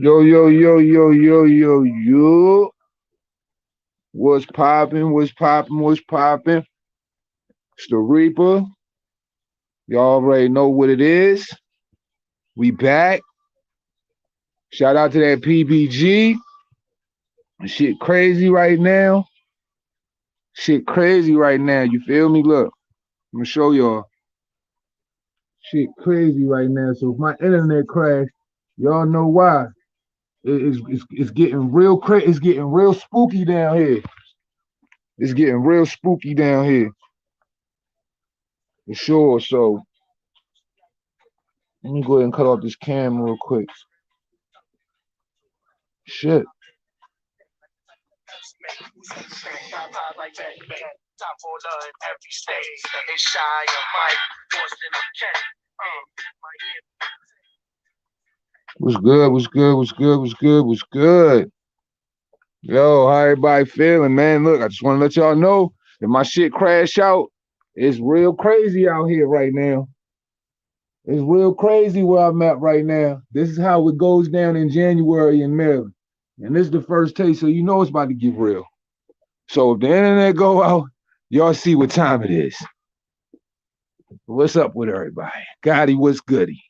Yo, yo, yo, yo, yo, yo, yo. What's poppin'? What's poppin'? What's poppin'? It's the Reaper. Y'all already know what it is. We back. Shout out to that PBG. Shit crazy right now. Shit crazy right now. You feel me? Look, I'm gonna show y'all. Shit crazy right now. So if my internet crash, y'all know why. It's getting real crazy. It's getting real spooky down here. It's getting real spooky down here. For sure. So let me go ahead and cut off this cam real quick. Shit. What's good? What's good? What's good? What's good? What's good? Yo, how everybody feeling, man? Look, I just want to let y'all know if my shit crash out, it's real crazy out here right now. It's real crazy where I'm at right now. This is how it goes down in January in Maryland. And this is the first taste, so you know it's about to get real. So if the internet go out, y'all see what time it is. What's up with everybody? Gotti, what's goody?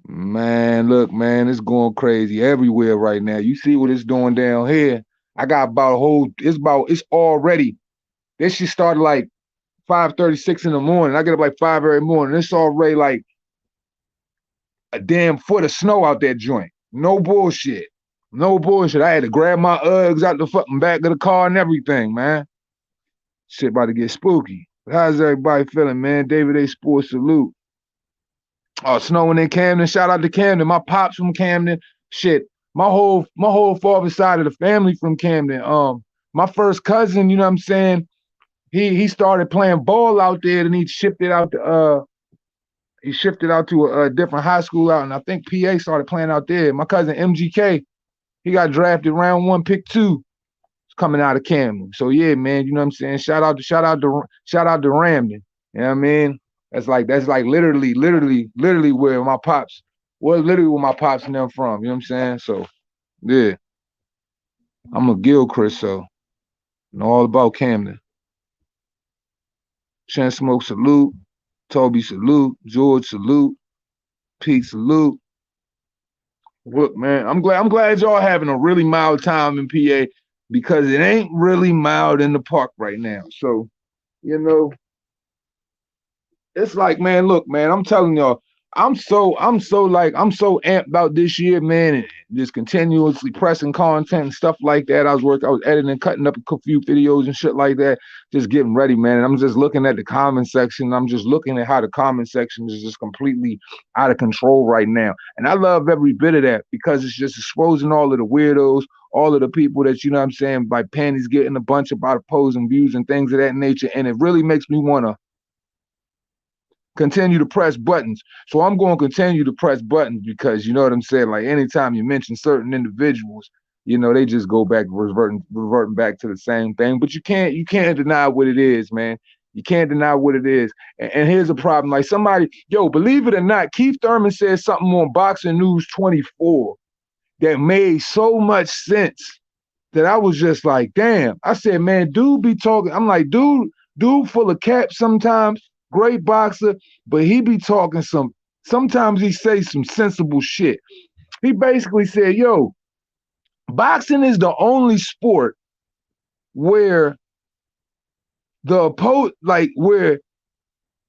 Man, look, man, it's going crazy everywhere right now. You see what it's doing down here. I got about a whole, it's already, this shit started like 5:36 in the morning. I get up like 5 every morning. It's already like a damn foot of snow out that joint. No bullshit. No bullshit. I had to grab my Uggs out the fucking back of the car and everything, man. Shit about to get spooky. How's everybody feeling, man? David A. Sports salute. Oh, snowing in Camden. Shout out to Camden. My pops from Camden. Shit. My whole father side of the family from Camden. My first cousin, you know what I'm saying? He started playing ball out there and he shifted out to a different high school out, and I think PA started playing out there. My cousin MGK, he got drafted round 1, pick 2. It's coming out of Camden. So yeah, man, you know what I'm saying? Shout out to Ramden. You know what I mean? That's like literally where my pops, literally where my pops and them from. You know what I'm saying? So yeah, I'm a Gilchrist, so know all about Camden. Chan Smoke salute, Toby salute, George salute, Pete salute. Look, man, I'm glad y'all having a really mild time in PA because it ain't really mild in the park right now. So, you know, it's like, man, look, man, I'm telling y'all, I'm so amped about this year, man, and just continuously pressing content and stuff like that. I was editing, cutting up a few videos and shit like that, just getting ready, man. And I'm just looking at the comment section. I'm just looking at how the comment section is just completely out of control right now. And I love every bit of that because it's just exposing all of the weirdos, all of the people that, you know what I'm saying, like panties getting a bunch about opposing views and things of that nature. And it really makes me want to continue to press buttons. So I'm going to continue to press buttons because you know what I'm saying? Like anytime you mention certain individuals, you know, they just go back reverting back to the same thing. But you can't deny what it is, man. You can't deny what it is. And here's a problem. Like somebody, yo, believe it or not, Keith Thurman said something on Boxing News 24 that made so much sense that I was just like, damn. I said, man, dude be talking. I'm like, dude full of cap sometimes, great boxer, but he be talking sometimes he say some sensible shit. He basically said, yo, boxing is the only sport where where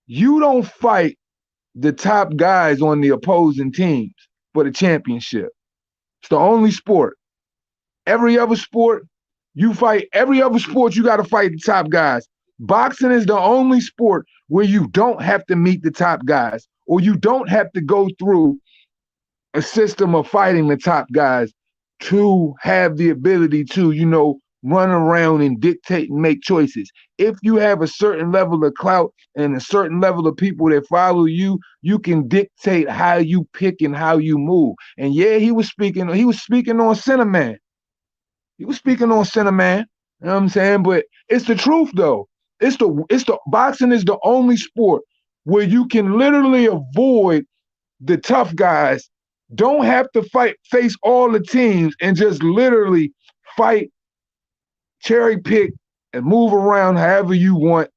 you don't fight the top guys on the opposing teams for the championship. It's the only sport. Every other sport, you got to fight the top guys. Boxing is the only sport where you don't have to meet the top guys or you don't have to go through a system of fighting the top guys to have the ability to, you know, run around and dictate and make choices. If you have a certain level of clout and a certain level of people that follow you, you can dictate how you pick and how you move. And yeah, he was speaking on Cinnamon. He was speaking on Cinnamon. You know what I'm saying? But it's the truth though. It's the boxing is the only sport where you can literally avoid the tough guys don't have to face all the teams and just literally fight, cherry pick, and move around however you want.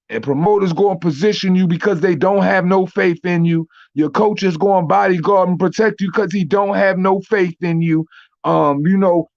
And promoters go and position you because they don't have no faith in you. Your coach is going bodyguard and protect you because he don't have no faith in you.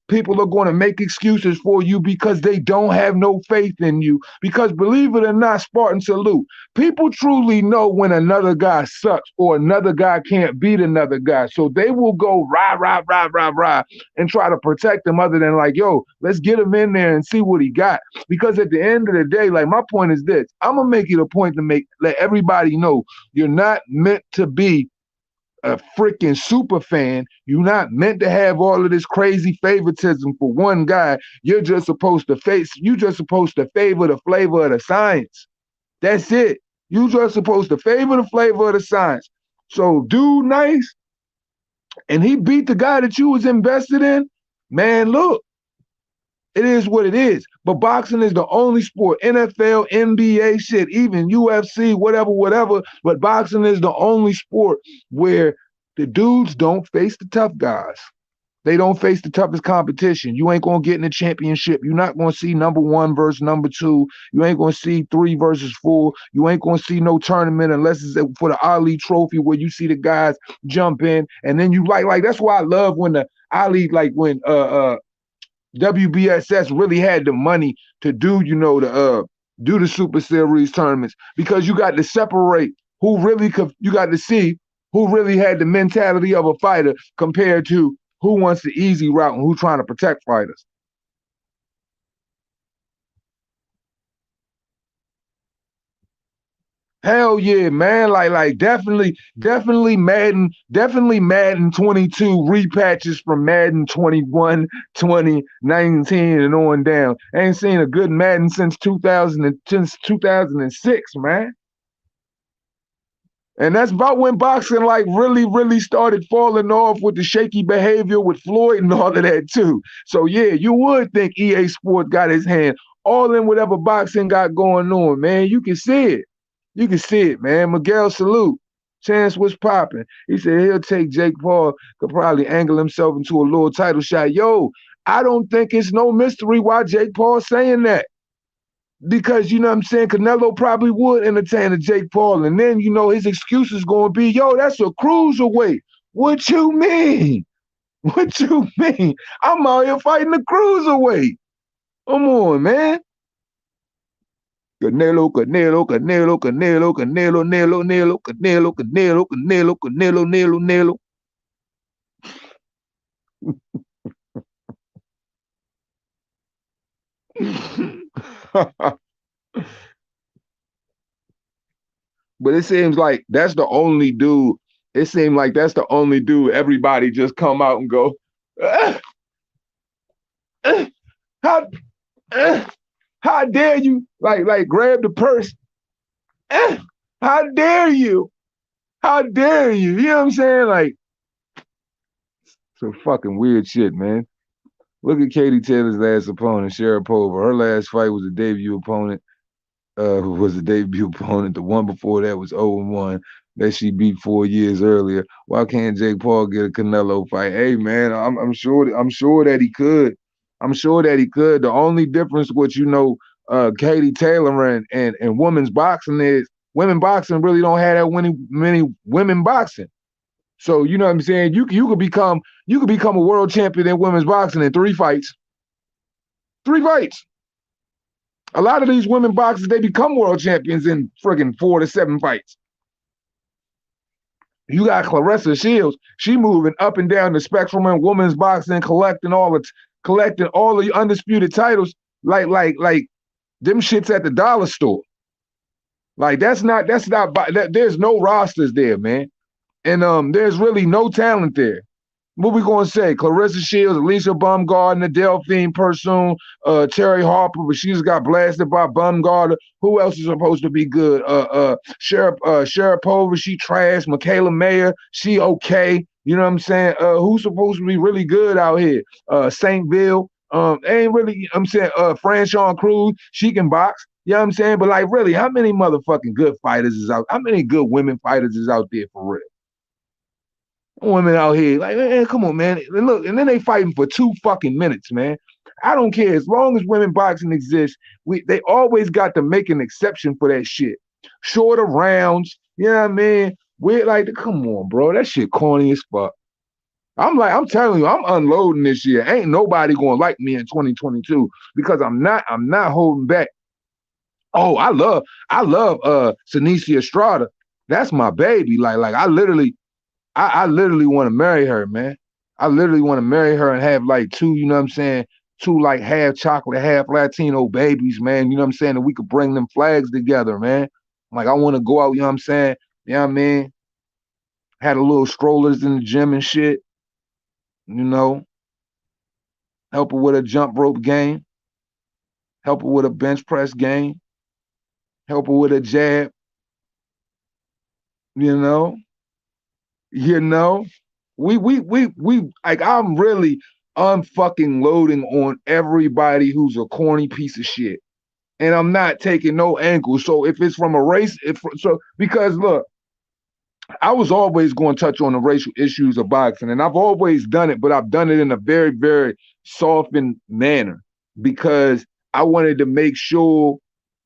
People are going to make excuses for you because they don't have no faith in you. Because believe it or not, Spartan salute, people truly know when another guy sucks or another guy can't beat another guy. So they will go rah, rah, rah, rah, rah, and try to protect him other than like, yo, let's get him in there and see what he got. Because at the end of the day, like my point is this, I'm going to make it a point to let everybody know you're not meant to be a freaking super fan. You're not meant to have all of this crazy favoritism for one guy. You're just supposed to favor the flavor of the science. That's it. You just supposed to favor the flavor of the science. So dude nice, and he beat the guy that you was invested in. Man, look, it is what it is. But boxing is the only sport, NFL, NBA, shit, even UFC, whatever. But boxing is the only sport where the dudes don't face the tough guys. They don't face the toughest competition. You ain't going to get in the championship. You're not going to see number 1 versus number 2. You ain't going to see 3 versus 4. You ain't going to see no tournament unless it's for the Ali trophy where you see the guys jump in. And then you like that's why I love when the Ali, like when WBSS really had the money to do, do the Super Series tournaments, because you got to separate you got to see who really had the mentality of a fighter compared to who wants the easy route and who trying to protect fighters. Hell yeah, man. Like definitely Madden 22 repatches from Madden 21, 2019 and on down. I ain't seen a good Madden since 2006, man. And that's about when boxing like really started falling off with the shaky behavior with Floyd and all of that too. So yeah, you would think EA Sports got his hand all in whatever boxing got going on, man. You can see it. You can see it, man. Miguel Salute. Chance was popping. He said he'll take Jake Paul, could probably angle himself into a little title shot. Yo, I don't think it's no mystery why Jake Paul's saying that. Because, you know what I'm saying, Canelo probably would entertain a Jake Paul. And then, his excuse is going to be, yo, that's a cruiserweight. What you mean? What you mean? I'm out here fighting a cruiserweight. Come on, man. Canelo, Canelo, Canelo, Canelo, Canelo, Nelo, Nelo, Canelo, Canelo, Canelo, Canelo, Nelo, Nelo. But it seems like that's the only dude. It seems like that's the only dude everybody just come out and go, how, how dare you? Like grab the purse. How dare you? How dare you? You know what I'm saying? Like, some fucking weird shit, man. Look at Katie Taylor's last opponent, Sharapova. Her last fight was a debut opponent. Who was the debut opponent. The one before that was 0-1 that she beat 4 years earlier. Why can't Jake Paul get a Canelo fight? Hey man, I'm sure that he could. I'm sure that he could. The only difference with Katie Taylor and women's boxing is women boxing really don't have that many women boxing. So you know what I'm saying? You could become a world champion in women's boxing in 3 fights. 3 fights. A lot of these women boxers, they become world champions in friggin' 4 to 7 fights. You got Claressa Shields. She moving up and down the spectrum in women's boxing, collecting all the undisputed titles like them shits at the dollar store. Like there's no rosters there, man. And there's really no talent there. What we gonna say? Claressa Shields, Alicia Baumgartner, Delphine Persoon, Terry Harper, but she just got blasted by Baumgartner. Who else is supposed to be good? Sharapova, she trash. Michaela Mayer, she okay. You know what I'm saying? Who's supposed to be really good out here? Saintville, ain't really. I'm saying Franchon Cruz, she can box. You know what I'm saying? But like, really, how many motherfucking good fighters is out? How many good women fighters is out there for real? Women out here like, man, come on, man. And look, and then they fighting for 2 fucking minutes, man. I don't care. As long as women boxing exists, they always got to make an exception for that shit. Shorter rounds, you know what I mean? We're like, come on, bro. That shit corny as fuck. I'm telling you, I'm unloading this year. Ain't nobody gonna like me in 2022 because I'm not holding back. Oh, I love Senicia Estrada. That's my baby. Like I literally want to marry her, man. I literally want to marry her and have like two, you know what I'm saying, two like half chocolate, half Latino babies, man. You know what I'm saying? And we could bring them flags together, man. Like I want to go out, you know what I'm saying? You know what I mean? Had a little strollers in the gym and shit, you know, help her with a jump rope game, help her with a bench press game, help her with a jab, you know, you know. We like I'm really unfucking loading on everybody who's a corny piece of shit. And I'm not taking no angles. So if it's from a race, if so because look, I was always going to touch on the racial issues of boxing, and I've always done it, but I've done it in a very, very softened manner because I wanted to make sure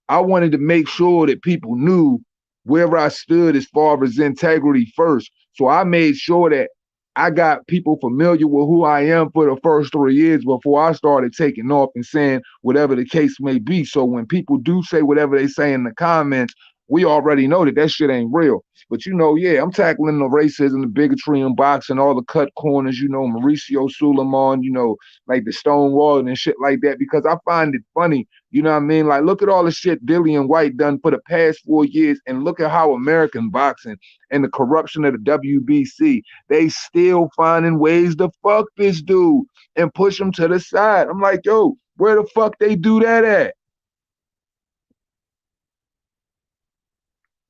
I wanted to make sure that people knew where I stood as far as integrity first. So I made sure that I got people familiar with who I am for the first 3 years before I started taking off and saying whatever the case may be. So when people do say whatever they say in the comments, we already know that that shit ain't real. But you know, yeah, I'm tackling the racism, the bigotry in boxing, all the cut corners, you know, Mauricio Suleiman, you know, like the Stonewall and shit like that, because I find it funny. You know what I mean? Like, look at all the shit Dillian White done for the past 4 years, and look at how American boxing and the corruption of the WBC, they still finding ways to fuck this dude and push him to the side. I'm like, yo, where the fuck they do that at?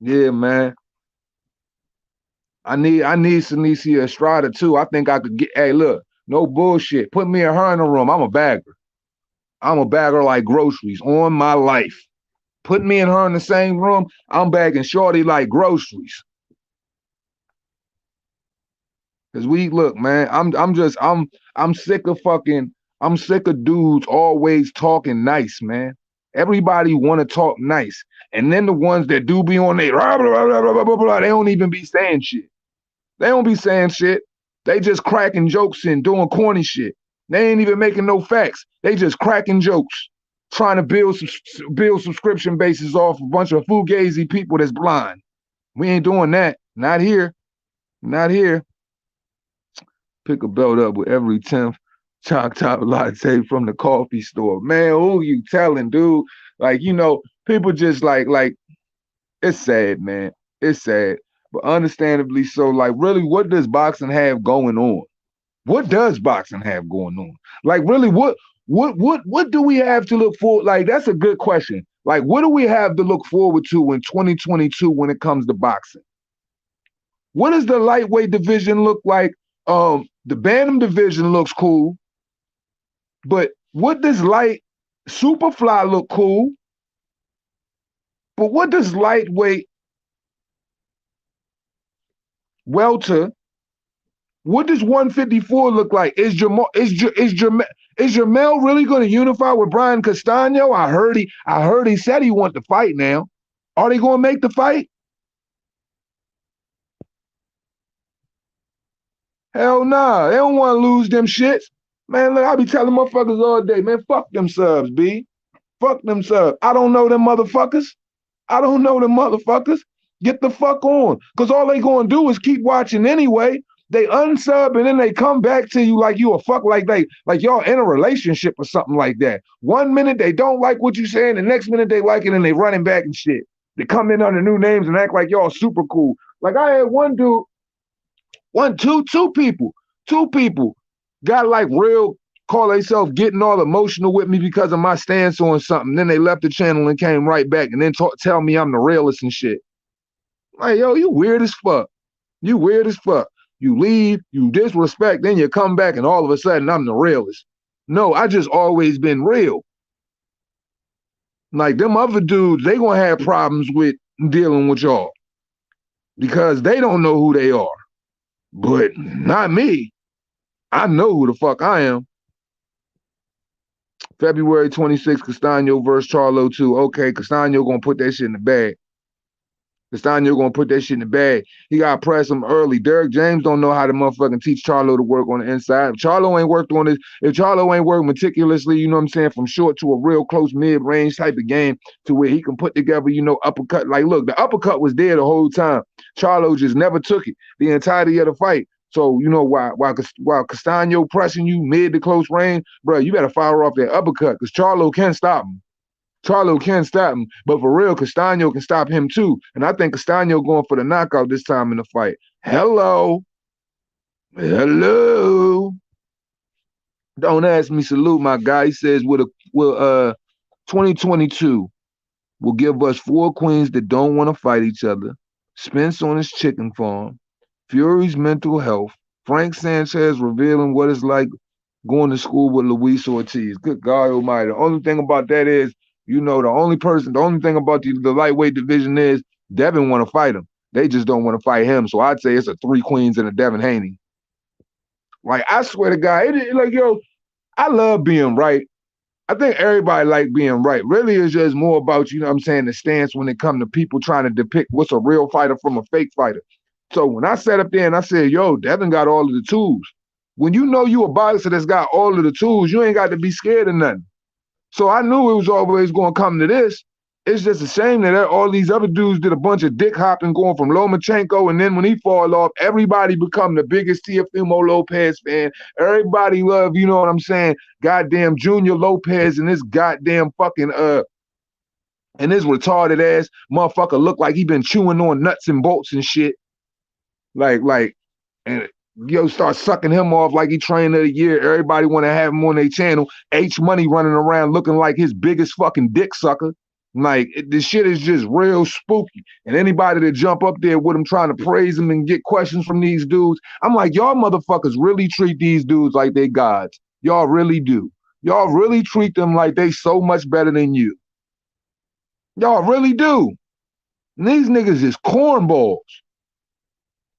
Yeah, man. I need Senicia Estrada too. I think I could get. Hey, look, no bullshit. Put me and her in the room. I'm a bagger. I'm a bagger like groceries on my life. Put me and her in the same room. I'm bagging shorty like groceries. Cause we look, man. I'm sick of fucking. I'm sick of dudes always talking nice, man. Everybody want to talk nice, and then the ones that do be on they blah, blah, blah, blah, blah, blah, they don't even be saying shit. They don't be saying shit. They just cracking jokes and doing corny shit. They ain't even making no facts. They just cracking jokes, trying to build subscription bases off a bunch of fugazi people that's blind. We ain't doing that. Not here. Not here. Pick a belt up with every 10th choc top latte from the coffee store. Man, who you telling, dude? Like, you know, people just like it's sad, man. It's sad. But understandably so, like really, what does boxing have going on? What does boxing have going on? Like really, what do we have to look for? Like, that's a good question. Like, what do we have to look forward to in 2022 when it comes to boxing? What does the lightweight division look like? The bantam division looks cool, but what does light superfly look cool? But what does lightweight welter? What does 154 look like? Is Jamel really going to unify with Brian Castano? I heard he said he want to fight now. Are they going to make the fight? Hell nah. They don't want to lose them shits. Man, look, I be telling motherfuckers all day, man, fuck them subs, B. Fuck them subs. I don't know them motherfuckers. I don't know them motherfuckers. Get the fuck on. Because all they going to do is keep watching anyway. They unsub and then they come back to you like you a fuck, like y'all in a relationship or something like that. 1 minute they don't like what you saying, the next minute they like it and they running back and shit. They come in under new names and act like y'all super cool. Like I had one dude, two people got like real, call themselves getting all emotional with me because of my stance on something. Then they left the channel and came right back and then tell me I'm the realest and shit. Like, yo, you weird as fuck. You weird as fuck. You leave, you disrespect, then you come back and all of a sudden I'm the realest. No, I just always been real. Like them other dudes, they gonna have problems with dealing with y'all because they don't know who they are. But not me. I know who the fuck I am. February 26th, Castano versus Charlo 2. Okay, Castano gonna put that shit in the bag. Castano gonna put that shit in the bag. He gotta press him early. Derrick James don't know how to motherfucking teach Charlo to work on the inside. If Charlo ain't worked on this, if Charlo ain't worked meticulously, you know what I'm saying, from short to a real close mid-range type of game to where he can put together, you know, uppercut. Like, look, the uppercut was there the whole time. Charlo just never took it the entirety of the fight. So, you know, while Castano pressing you mid to close range, bro, you better fire off that uppercut because Charlo can stop him. Charlo can stop him, but for real, Castano can stop him too. And I think Castano going for the knockout this time in the fight. Hello. Hello. Don't ask me, salute my guy. He says, will 2022 will give us 4 queens that don't want to fight each other, Spence on his chicken farm, Fury's mental health, Frank Sanchez revealing what it's like going to school with Luis Ortiz. Good God Almighty. The only thing about that is, you know, the only thing about the lightweight division is Devin want to fight him. They just don't want to fight him. So I'd say it's a 3 queens and a Devin Haney. Like, I swear to God, like, yo, I love being right. I think everybody like being right. Really, it's just more about, you know what I'm saying, the stance when it comes to people trying to depict what's a real fighter from a fake fighter. So when I sat up there and I said, yo, Devin got all of the tools. When you know you a boxer that's got all of the tools, you ain't got to be scared of nothing. So I knew it was always going to come to this. It's just a shame that all these other dudes did a bunch of dick hopping going from Lomachenko, and then when he fall off, everybody become the biggest Teofimo Lopez fan. Everybody love, you know what I'm saying, goddamn Junior Lopez and this goddamn fucking and this retarded ass motherfucker look like he been chewing on nuts and bolts and shit. And yo start sucking him off like he trainer of the year. Everybody want to have him on their channel. H Money running around looking like his biggest fucking dick sucker. Like, this shit is just real spooky. And anybody that jump up there with him trying to praise him and get questions from these dudes, I'm like, y'all motherfuckers really treat these dudes like they gods. Y'all really do. Y'all really treat them like they so much better than you. Y'all really do. And these niggas is cornballs.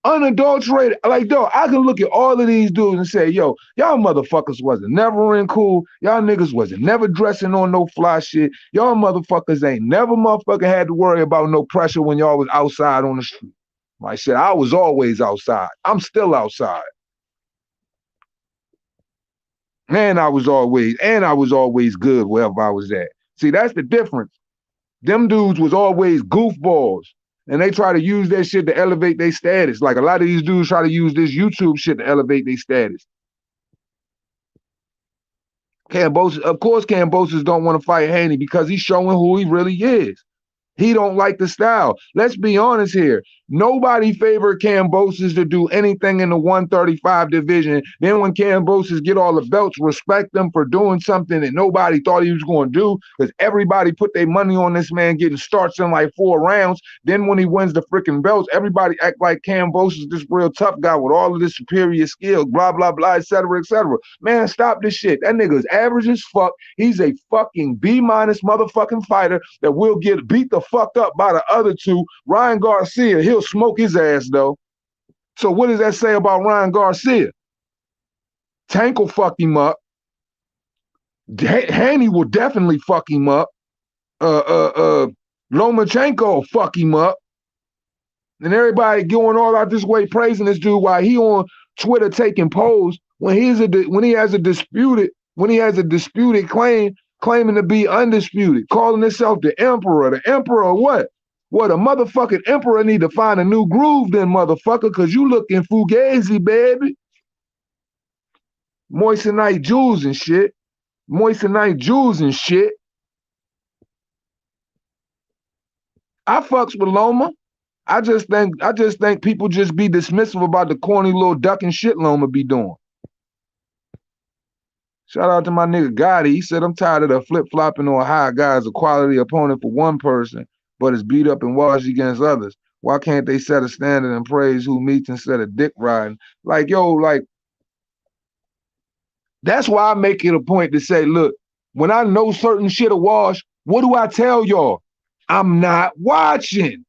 Unadulterated. Like, dog, I can look at all of these dudes and say, yo, y'all motherfuckers wasn't never in cool. Y'all niggas wasn't never dressing on no fly shit. Y'all motherfuckers ain't never motherfucking had to worry about no pressure when y'all was outside on the street. Like shit, I was always outside. I'm still outside. And I was always good wherever I was at. See, that's the difference. Them dudes was always goofballs. And they try to use that shit to elevate their status. Like, a lot of these dudes try to use this YouTube shit to elevate their status. Of course, Kambosos don't want to fight Haney because he's showing who he really is. He don't like the style. Let's be honest here. Nobody favored Kambosos to do anything in the 135 division. Then when Kambosos get all the belts, respect them for doing something that nobody thought he was going to do, because everybody put their money on this man getting starts in like 4 rounds. Then when he wins the freaking belts, everybody act like Kambosos this real tough guy with all of this superior skill, blah, blah, blah, et cetera, et cetera. Man, stop this shit. That nigga's average as fuck. He's a fucking B- motherfucking fighter that will get beat the fuck up by the other two. Ryan Garcia, he'll smoke his ass though. So what does that say about Ryan Garcia? Tank will fuck him up. Haney will definitely fuck him up. Lomachenko will fuck him up. And everybody going all out this way praising this dude while he on Twitter taking polls when he has a disputed claim, claiming to be undisputed, calling himself the emperor. The emperor of what? What, a motherfucking emperor need to find a new groove then, motherfucker, because you looking fugazi, baby. Moissanite jewels and shit. Moissanite jewels and shit. I fucks with Loma. I just think people just be dismissive about the corny little ducking shit Loma be doing. Shout out to my nigga Gotti. He said, I'm tired of the flip-flopping on how a guy's a quality opponent for one person, but is beat up and washed against others. Why can't they set a standard and praise who meets instead of dick riding? Like, yo, like, that's why I make it a point to say, look, when I know certain shit a wash, what do I tell y'all? I'm not watching.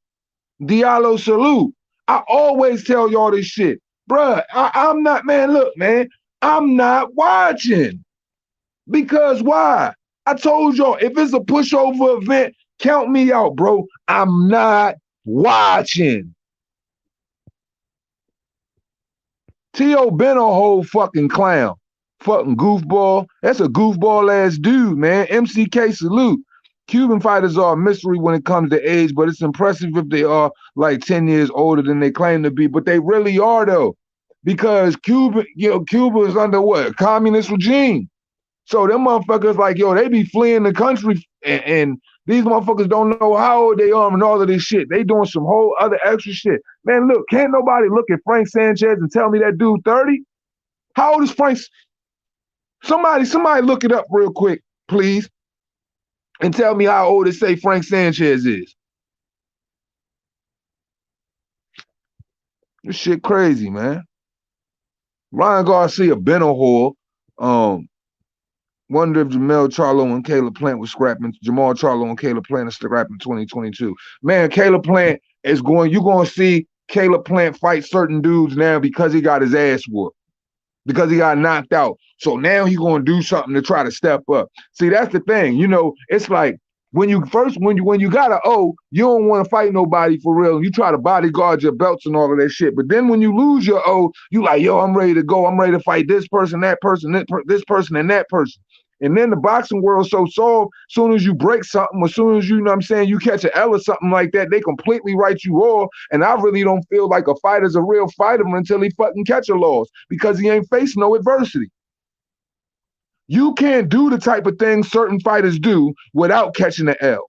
Diallo salute. I always tell y'all this shit. Bruh, I'm not, man, look, man, I'm not watching. Because why? I told y'all, if it's a pushover event, count me out, bro. I'm not watching. T.O. been a whole fucking clown. Fucking goofball. That's a goofball ass dude, man. MCK salute. Cuban fighters are a mystery when it comes to age, but it's impressive if they are like 10 years older than they claim to be. But they really are though. Because Cuba is under what? A communist regime. So them motherfuckers like, yo, they be fleeing the country and these motherfuckers don't know how old they are and all of this shit. They doing some whole other extra shit. Man, look, can't nobody look at Frank Sanchez and tell me that dude 30? How old is Frank? Somebody look it up real quick, please, and tell me how old they say Frank Sanchez is. This shit crazy, man. Ryan Garcia been a whore. Wonder if Jamal Charlo and Caleb Plant was scrapping. Jamal Charlo and Caleb Plant are scrapping 2022. Man, Caleb Plant is going. You're going to see Caleb Plant fight certain dudes now because he got his ass whooped, because he got knocked out. So now he's going to do something to try to step up. See, that's the thing. You know, it's like when you got an O, you don't want to fight nobody for real. You try to bodyguard your belts and all of that shit. But then when you lose your O, you like, yo, I'm ready to go. I'm ready to fight this person, that person, this person, and that person. And then the boxing world's so soft, as soon as you break something, as soon as you know what I'm saying, you catch an L or something like that, they completely write you off. And I really don't feel like a fighter's a real fighter until he fucking catch a loss because he ain't faced no adversity. You can't do the type of things certain fighters do without catching an L.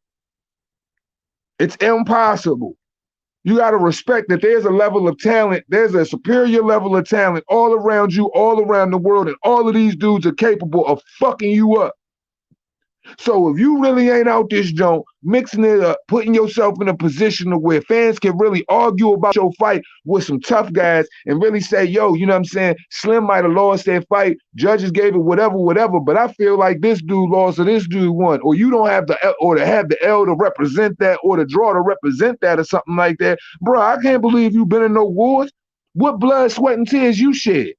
It's impossible. You got to respect that there's a level of talent, there's a superior level of talent all around you, all around the world, and all of these dudes are capable of fucking you up. So if you really ain't out this joint, mixing it up, putting yourself in a position to where fans can really argue about your fight with some tough guys and really say, yo, you know what I'm saying? Slim might have lost that fight. Judges gave it whatever. But I feel like this dude lost or this dude won. Or you don't have the L, or to have the L to represent that, or the draw to represent that, or something like that. Bro, I can't believe you've been in no wars. What blood, sweat, and tears you shed?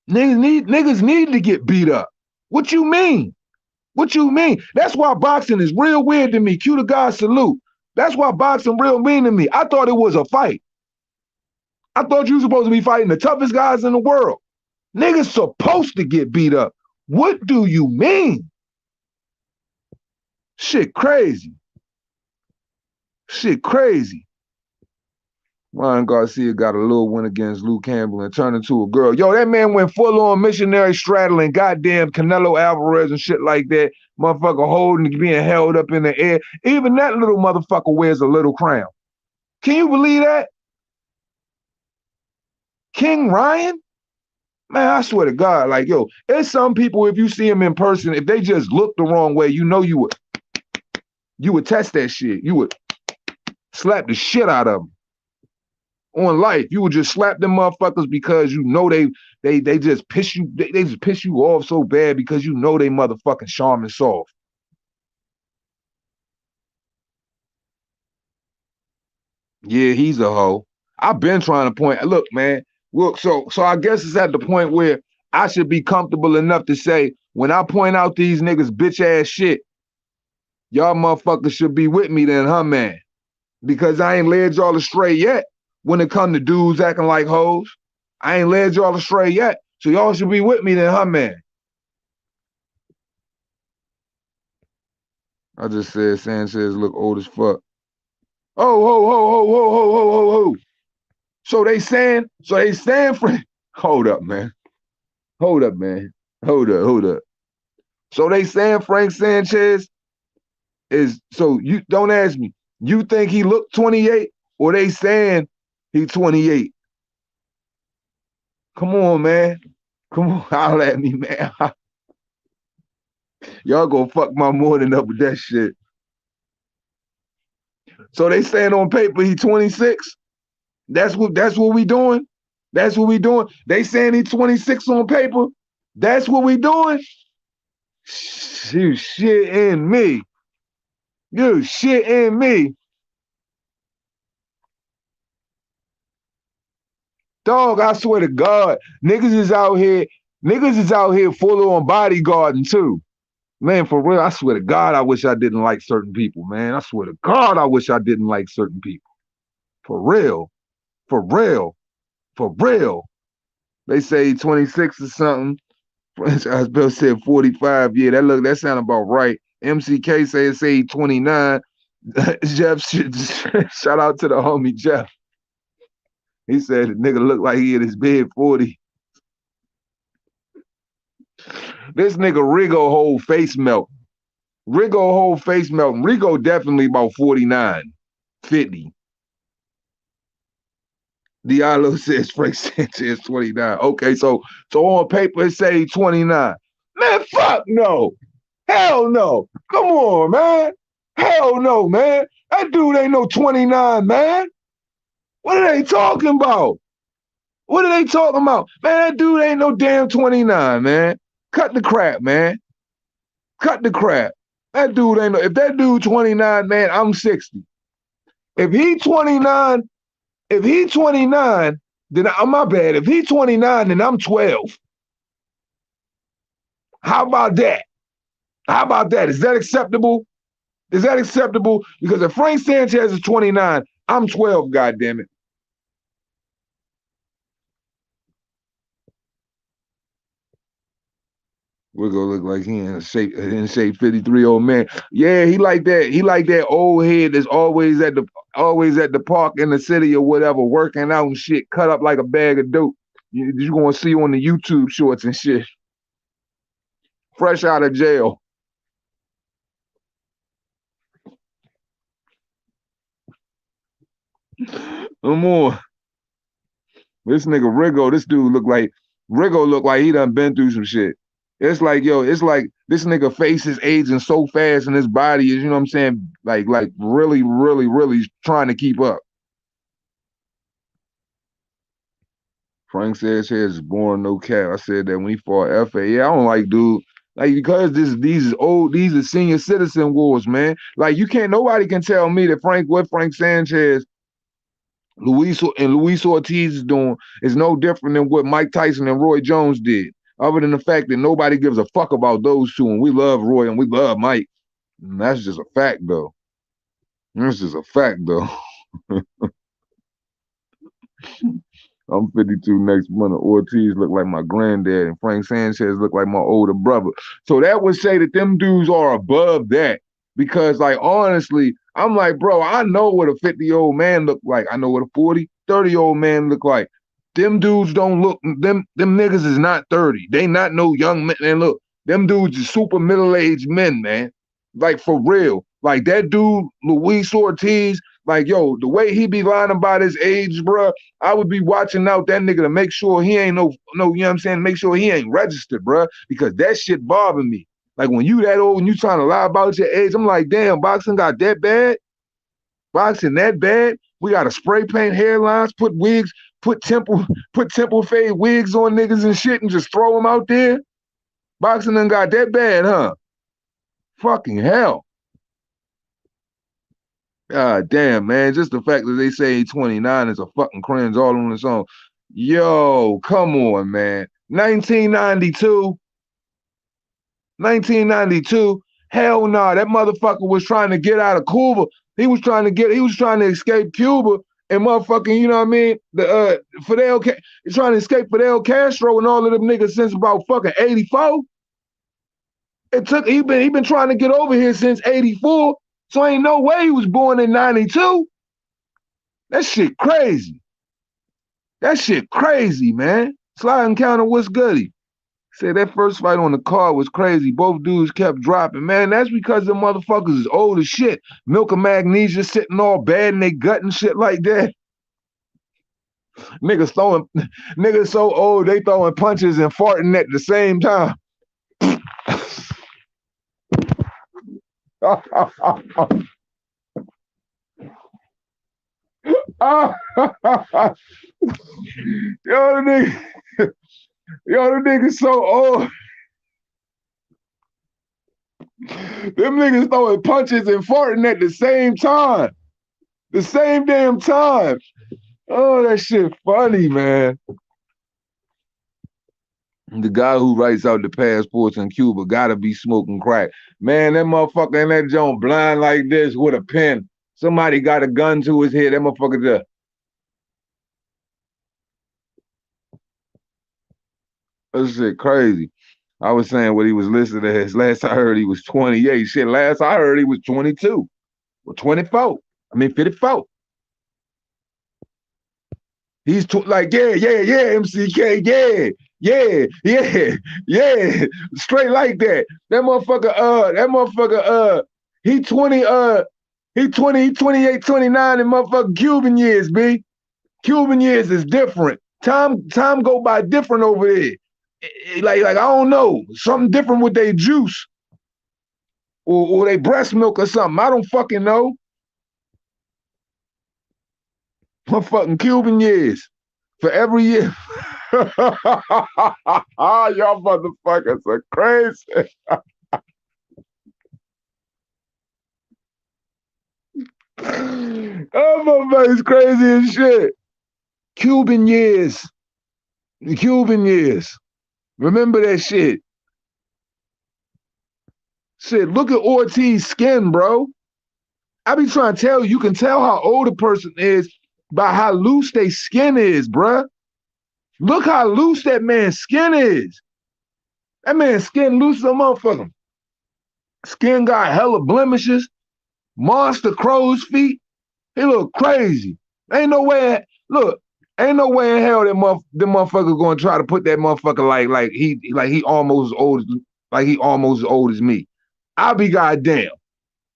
Niggas need to get beat up. What you mean? What you mean? That's why boxing is real weird to me. Cue the God salute. That's why boxing real mean to me. I thought it was a fight. I thought you were supposed to be fighting the toughest guys in the world. Niggas supposed to get beat up. What do you mean? Shit crazy. Shit crazy. Ryan Garcia got a little win against Luke Campbell and turned into a girl. Yo, that man went full on missionary straddling goddamn Canelo Alvarez and shit like that. Motherfucker holding, being held up in the air. Even that little motherfucker wears a little crown. Can you believe that? King Ryan? Man, I swear to God, like, yo, there's some people, if you see them in person, if they just look the wrong way, you know you would test that shit. You would slap the shit out of them. On life, you would just slap them motherfuckers because you know they just piss you, they just piss you off so bad because you know they motherfucking charm and soft. Yeah, he's a hoe. I've been trying to point. Look, man. Look, so I guess it's at the point where I should be comfortable enough to say when I point out these niggas bitch ass shit, y'all motherfuckers should be with me then, huh, man? Because I ain't led y'all astray yet when it come to dudes acting like hoes. I ain't led y'all astray yet. So y'all should be with me then, huh, man? I just said Sanchez look old as fuck. Oh, ho, ho, ho, ho, ho, ho, ho, ho. So they saying for hold up, man. Hold up, man. Hold up. So they saying Frank Sanchez is, so you don't ask me. You think he looked 28 or they saying he 28? Come on, man. Come on, holler at me, man. Y'all gonna fuck my morning up with that shit. So they saying on paper he 26? That's what we doing? That's what we doing? They saying he 26 on paper? That's what we doing? You shit in me. You shit in me. Dog, I swear to God, niggas is out here full on bodyguarding too. Man, for real, I swear to God, I wish I didn't like certain people, man. I swear to God, I wish I didn't like certain people. For real, for real, for real. They say 26 or something. I was said 45. Yeah, that sound about right. MCK say 29. Jeff, shout out to the homie Jeff. He said the nigga look like he in his bed 40. This nigga Rigo whole face melt. Rigo whole face melt. Rigo definitely about 49, 50. Diallo says Frank Sanchez 29. Okay, so on paper it say 29. Man, fuck no. Hell no. Come on, man. Hell no, man. That dude ain't no 29, man. What are they talking about? What are they talking about? Man, that dude ain't no damn 29, man. Cut the crap, man. Cut the crap. That dude ain't no, if that dude 29, man, I'm 60. If he 29, if he 29, then my bad. If he 29, then I'm 12. How about that? How about that? Is that acceptable? Is that acceptable? Because if Frank Sanchez is 29, I'm 12, goddammit. We're gonna look like he in shape 53 old man. Yeah, he like that. He like that old head that's always at the park in the city or whatever, working out and shit, cut up like a bag of dope. You gonna see on the YouTube shorts and shit. Fresh out of jail. No more. This nigga Rigo look like he done been through some shit. It's like, yo, it's like this nigga face is aging so fast and his body is, you know what I'm saying, like really, really, really trying to keep up. Frank Sanchez is born no cap. I said that when he fought FA. Yeah, I don't like dude. Like because these are senior citizen wars, man. Like you can't nobody can tell me that Frank Sanchez Luis Ortiz is doing is no different than what Mike Tyson and Roy Jones did. Other than the fact that nobody gives a fuck about those two, and we love Roy and we love Mike. And that's just a fact, though. That's just a fact, though. I'm 52 next month. Ortiz look like my granddad, and Frank Sanchez look like my older brother. So that would say that them dudes are above that. Because, like, honestly, I'm like, bro, I know what a 50-year-old man look like. I know what a 40, 30-year-old man look like. Them dudes don't look, them niggas is not 30. They not no young men. And look, them dudes is super middle-aged men, man. Like, for real. Like, that dude, Luis Ortiz, like, yo, the way he be lying about his age, bro, I would be watching out that nigga to make sure he ain't you know what I'm saying? Make sure he ain't registered, bro, because that shit bother me. Like when you that old and you trying to lie about your age, I'm like, damn, boxing got that bad? Boxing that bad? We got to spray paint hairlines, put wigs, put temple fade wigs on niggas and shit and just throw them out there? Boxing done got that bad, huh? Fucking hell. God damn, man. Just the fact that they say 29 is a fucking cringe all on its own. Yo, come on, man. 1992, 1992. Hell no, that motherfucker was trying to get out of Cuba. He was trying to escape Cuba and motherfucking, you know what I mean? He's trying to escape Fidel Castro and all of them niggas since about fucking 84. He been trying to get over here since 84. So ain't no way he was born in 92. That shit crazy. That shit crazy, man. Slide Encounter, what's goody? Said that first fight on the card was crazy. Both dudes kept dropping. Man, that's because the motherfuckers is old as shit. Milk and magnesia sitting all bad in their gut and shit like that. Niggas so old they throwing punches and farting at the same time. Yo, the nigga, yo, the nigga so old. Them niggas throwing punches and farting at the same time. The same damn time. Oh, that shit funny, man. The guy who writes out the passports in Cuba gotta be smoking crack. Man, that motherfucker in that joint blind like this with a pen. Somebody got a gun to his head. That motherfucker just, that shit crazy. I was saying what he was listed as. Last I heard he was 28. Shit, last I heard he was 22 or 24. I mean 54. He's like, yeah, MCK, yeah, yeah, straight like that. He 20, he 28, 29 in motherfucking Cuban years, B. Cuban years is different. Time go by different over there. Like I don't know, something different with their juice or they breast milk or something. I don't fucking know. Motherfucking Cuban years for every year. Y'all motherfuckers are crazy. Oh, motherfuckers crazy as shit. Cuban years. The Cuban years. Remember that shit. Shit, look at Ortiz's skin, bro. I be trying to tell you, you can tell how old a person is by how loose their skin is, bruh. Look how loose that man's skin is. That man's skin loose as a motherfucker. Skin got hella blemishes, monster crow's feet. He look crazy. Ain't no way. Look, ain't no way in hell that motherfucker gonna try to put that motherfucker like he almost as old as me. I'll be goddamn.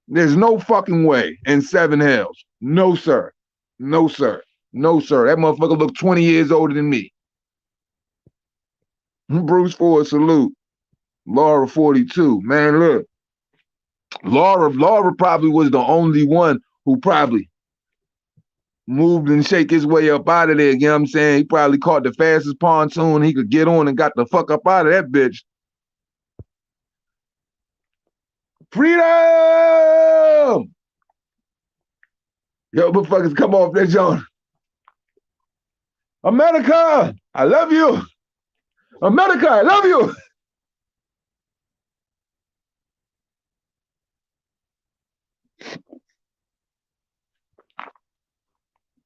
There's no fucking way in seven hells. No sir, no sir, no sir. That motherfucker look 20 years older than me. Bruce Ford, salute. Laura 42. Man, look, Laura probably was the only one who probably moved and shake his way up out of there. You know what I'm saying? He probably caught the fastest pontoon he could get on and got the fuck up out of that bitch. Freedom! Yo, motherfuckers, come off that joint. America, I love you. America, I love you.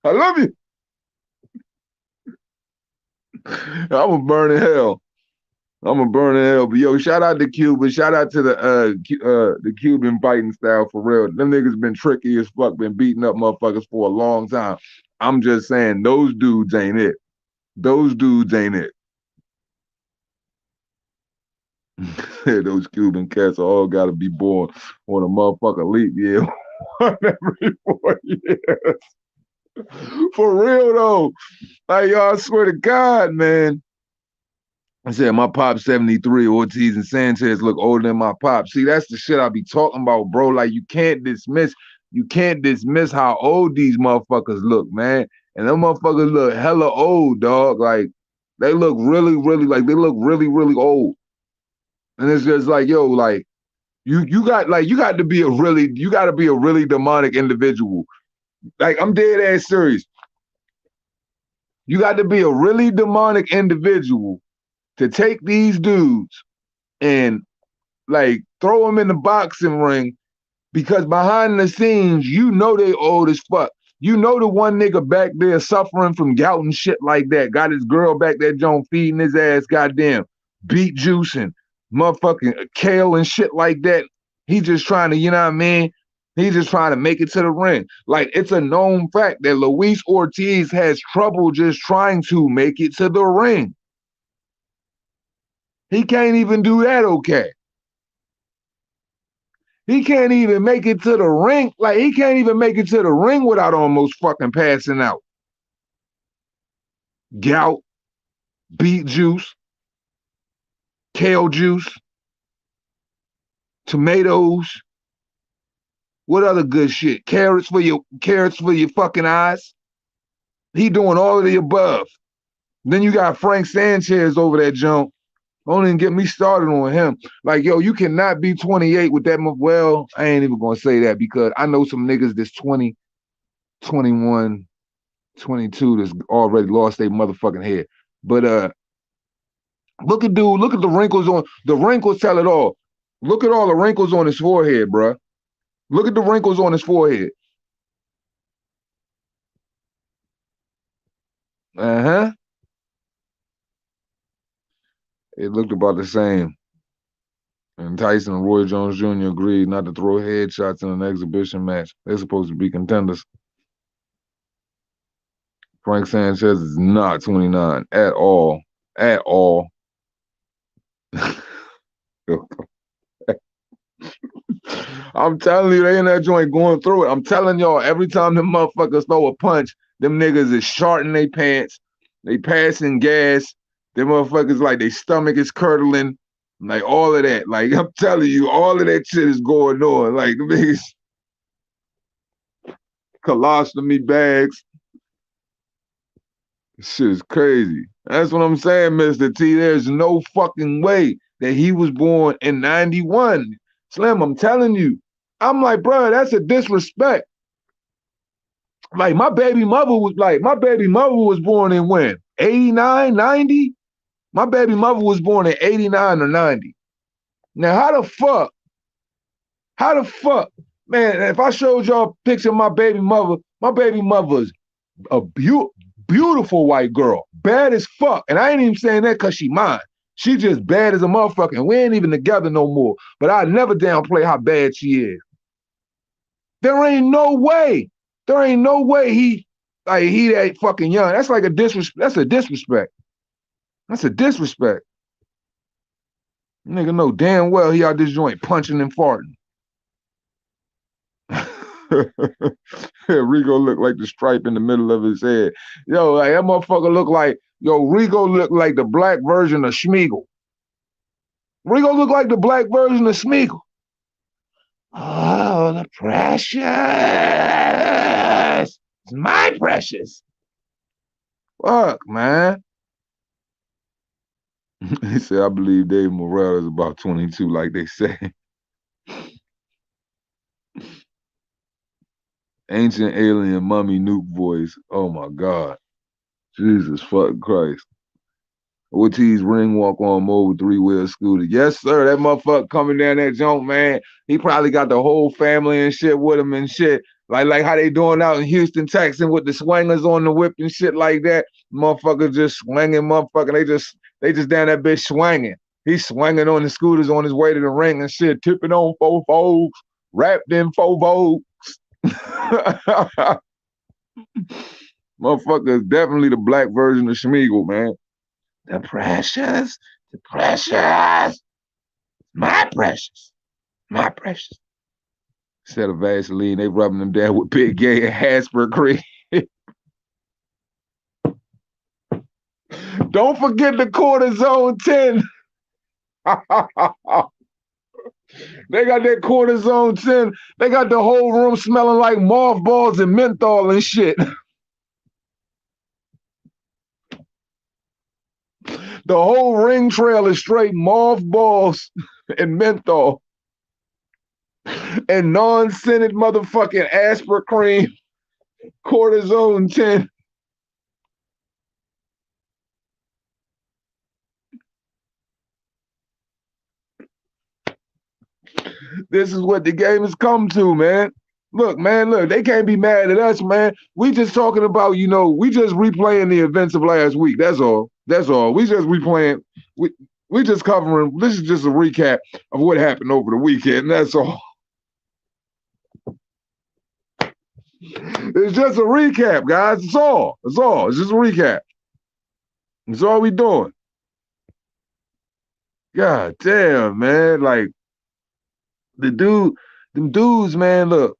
I love you. I'm gonna burn in hell. I'm gonna burn in hell. But yo, shout out to Cuba. Shout out to the Cuban fighting style for real. Them niggas been tricky as fuck, been beating up motherfuckers for a long time. I'm just saying, those dudes ain't it. Those dudes ain't it. Those Cuban cats all gotta be born on a motherfucking leap year. Every 4 years. For real though. Like y'all, I swear to God, man. I said my pop 73, Ortiz and Sanchez look older than my pop. See, that's the shit I be talking about, bro. Like you can't dismiss how old these motherfuckers look, man. And them motherfuckers look hella old, dog. Like they look really, really like they look really, really old. And it's just like, yo, like you got to be a really demonic individual. Like I'm dead ass serious. You got to be a really demonic individual to take these dudes and like throw them in the boxing ring because behind the scenes, you know they old as fuck. You know the one nigga back there suffering from gout and shit like that. Got his girl back there, Joan feeding his ass, goddamn beet juice and motherfucking kale and shit like that. He just trying to, you know what I mean? He's just trying to make it to the ring. Like it's a known fact that Luis Ortiz has trouble just trying to make it to the ring. He can't even do that okay. He can't even make it to the ring. Like, he can't even make it to the ring without almost fucking passing out. Gout, beet juice, kale juice, tomatoes. What other good shit? Carrots for your fucking eyes. He doing all of the above. Then you got Frank Sanchez over that junk. Don't even get me started on him. Like, yo, you cannot be 28 with that. Well, I ain't even gonna say that because I know some niggas that's 20, 21. 22 that's already lost their motherfucking head. But look at dude, look at the wrinkles on the wrinkles tell it all. Look at all the wrinkles on his forehead, bruh. Look at the wrinkles on his forehead. Uh-huh. It looked about the same. And Tyson and Roy Jones Jr. agreed not to throw headshots in an exhibition match. They're supposed to be contenders. Frank Sanchez is not 29 at all. At all. I'm telling you, they in that joint going through it. I'm telling y'all, every time them motherfuckers throw a punch, them niggas is sharting their pants. They passing gas. Them motherfuckers like their stomach is curdling. Like all of that. Like I'm telling you, all of that shit is going on. Like the niggas colostomy bags. Shit is crazy. That's what I'm saying, Mr. T. There's no fucking way that he was born in 91. Slim, I'm telling you. I'm like, bro, that's a disrespect. Like my baby mother was born in when? 89, 90? My baby mother was born in 89 or 90. Now, how the fuck, man, if I showed y'all a picture of my baby mother's a beautiful white girl, bad as fuck. And I ain't even saying that because she mine. She just bad as a motherfucker. And we ain't even together no more. But I never downplay how bad she is. There ain't no way. There ain't no way he that fucking young. That's like a disrespect. That's a disrespect. That's a disrespect. Nigga know damn well he out this joint punching and farting. Rigo looked like the stripe in the middle of his head. Yo, like that motherfucker look like, Rigo looked like the black version of Schmeagle. Rigo looked like the black version of Schmeagle. Oh, the precious. It's my precious. Fuck, man. He said, I believe Dave Morrell is about 22, like they say. Ancient alien mummy nuke voice. Oh my God. Jesus fucking Christ. Ortiz ring walk on mode with three-wheel scooter. Yes, sir. That motherfucker coming down that junk, man. He probably got the whole family and shit with him and shit. Like how they doing out in Houston, Texas with the swingers on the whip and shit like that. Motherfucker just swinging, motherfucker. They just down that bitch swinging. He's swinging on the scooters on his way to the ring and shit, tipping on four folks, wrapped in four folks. Motherfucker is definitely the black version of Schmeagle, man. The precious, my precious, my precious. Instead of Vaseline, they rubbing them down with Big Gay and Hasper cream. Don't forget the cortisone 10. They got that cortisone 10. They got the whole room smelling like mothballs and menthol and shit. The whole ring trail is straight mothballs and menthol and non-scented motherfucking Asper cream, cortisone 10. This is what the game has come to, man. Look, man, they can't be mad at us, man. We just talking about, we just replaying the events of last week. That's all. That's all. We just replaying. We just covering. This is just a recap of what happened over the weekend. That's all. It's just a recap, guys. It's all. It's all. It's just a recap. That's all we doing. God damn, man. Like, them dudes, man, look,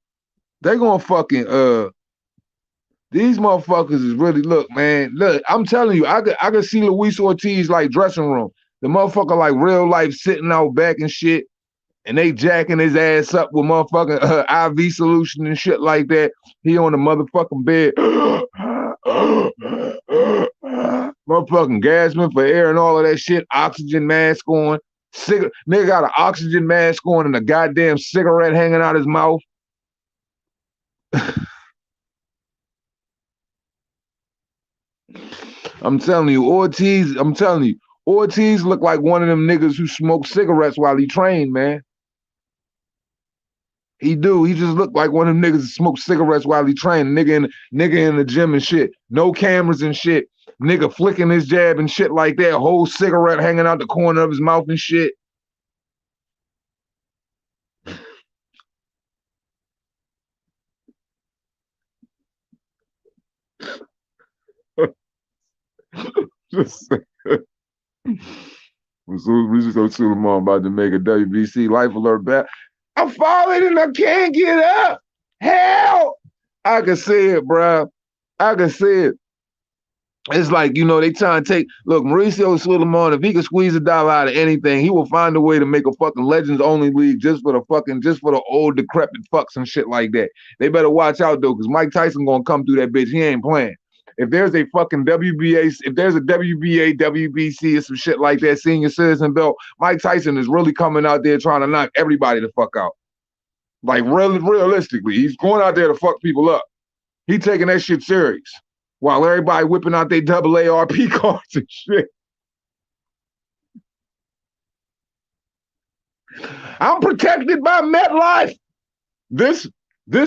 they gonna fucking, these motherfuckers is really, look, man, look, I'm telling you, I could see Luis Ortiz like dressing room. The motherfucker like real life sitting out back and shit, and they jacking his ass up with motherfucking IV solution and shit like that. He on the motherfucking bed. Motherfucking gasping for air and all of that shit. Oxygen mask on. Nigga got an oxygen mask on and a goddamn cigarette hanging out his mouth. I'm telling you, Ortiz looked like one of them niggas who smoked cigarettes while he trained, man. He do. He just looked like one of them niggas that smoked cigarettes while he trained. Nigga in the gym and shit. No cameras and shit. Nigga flicking his jab and shit like that. Whole cigarette hanging out the corner of his mouth and shit. Just we just go to them on about to make a WBC life alert back. I'm falling and I can't get up. Help! I can see it, bro. I can see it. It's like, they trying to look, Mauricio Suleiman, if he could squeeze a dollar out of anything, he will find a way to make a fucking Legends Only league just for the old decrepit fucks and shit like that. They better watch out though, because Mike Tyson gonna come through that bitch. He ain't playing. If there's a fucking WBA, if there's a WBA, WBC or some shit like that, senior citizen belt, Mike Tyson is really coming out there trying to knock everybody the fuck out. Like, realistically, he's going out there to fuck people up. He taking that shit serious. While everybody whipping out their AARP cards and shit. I'm protected by MetLife. This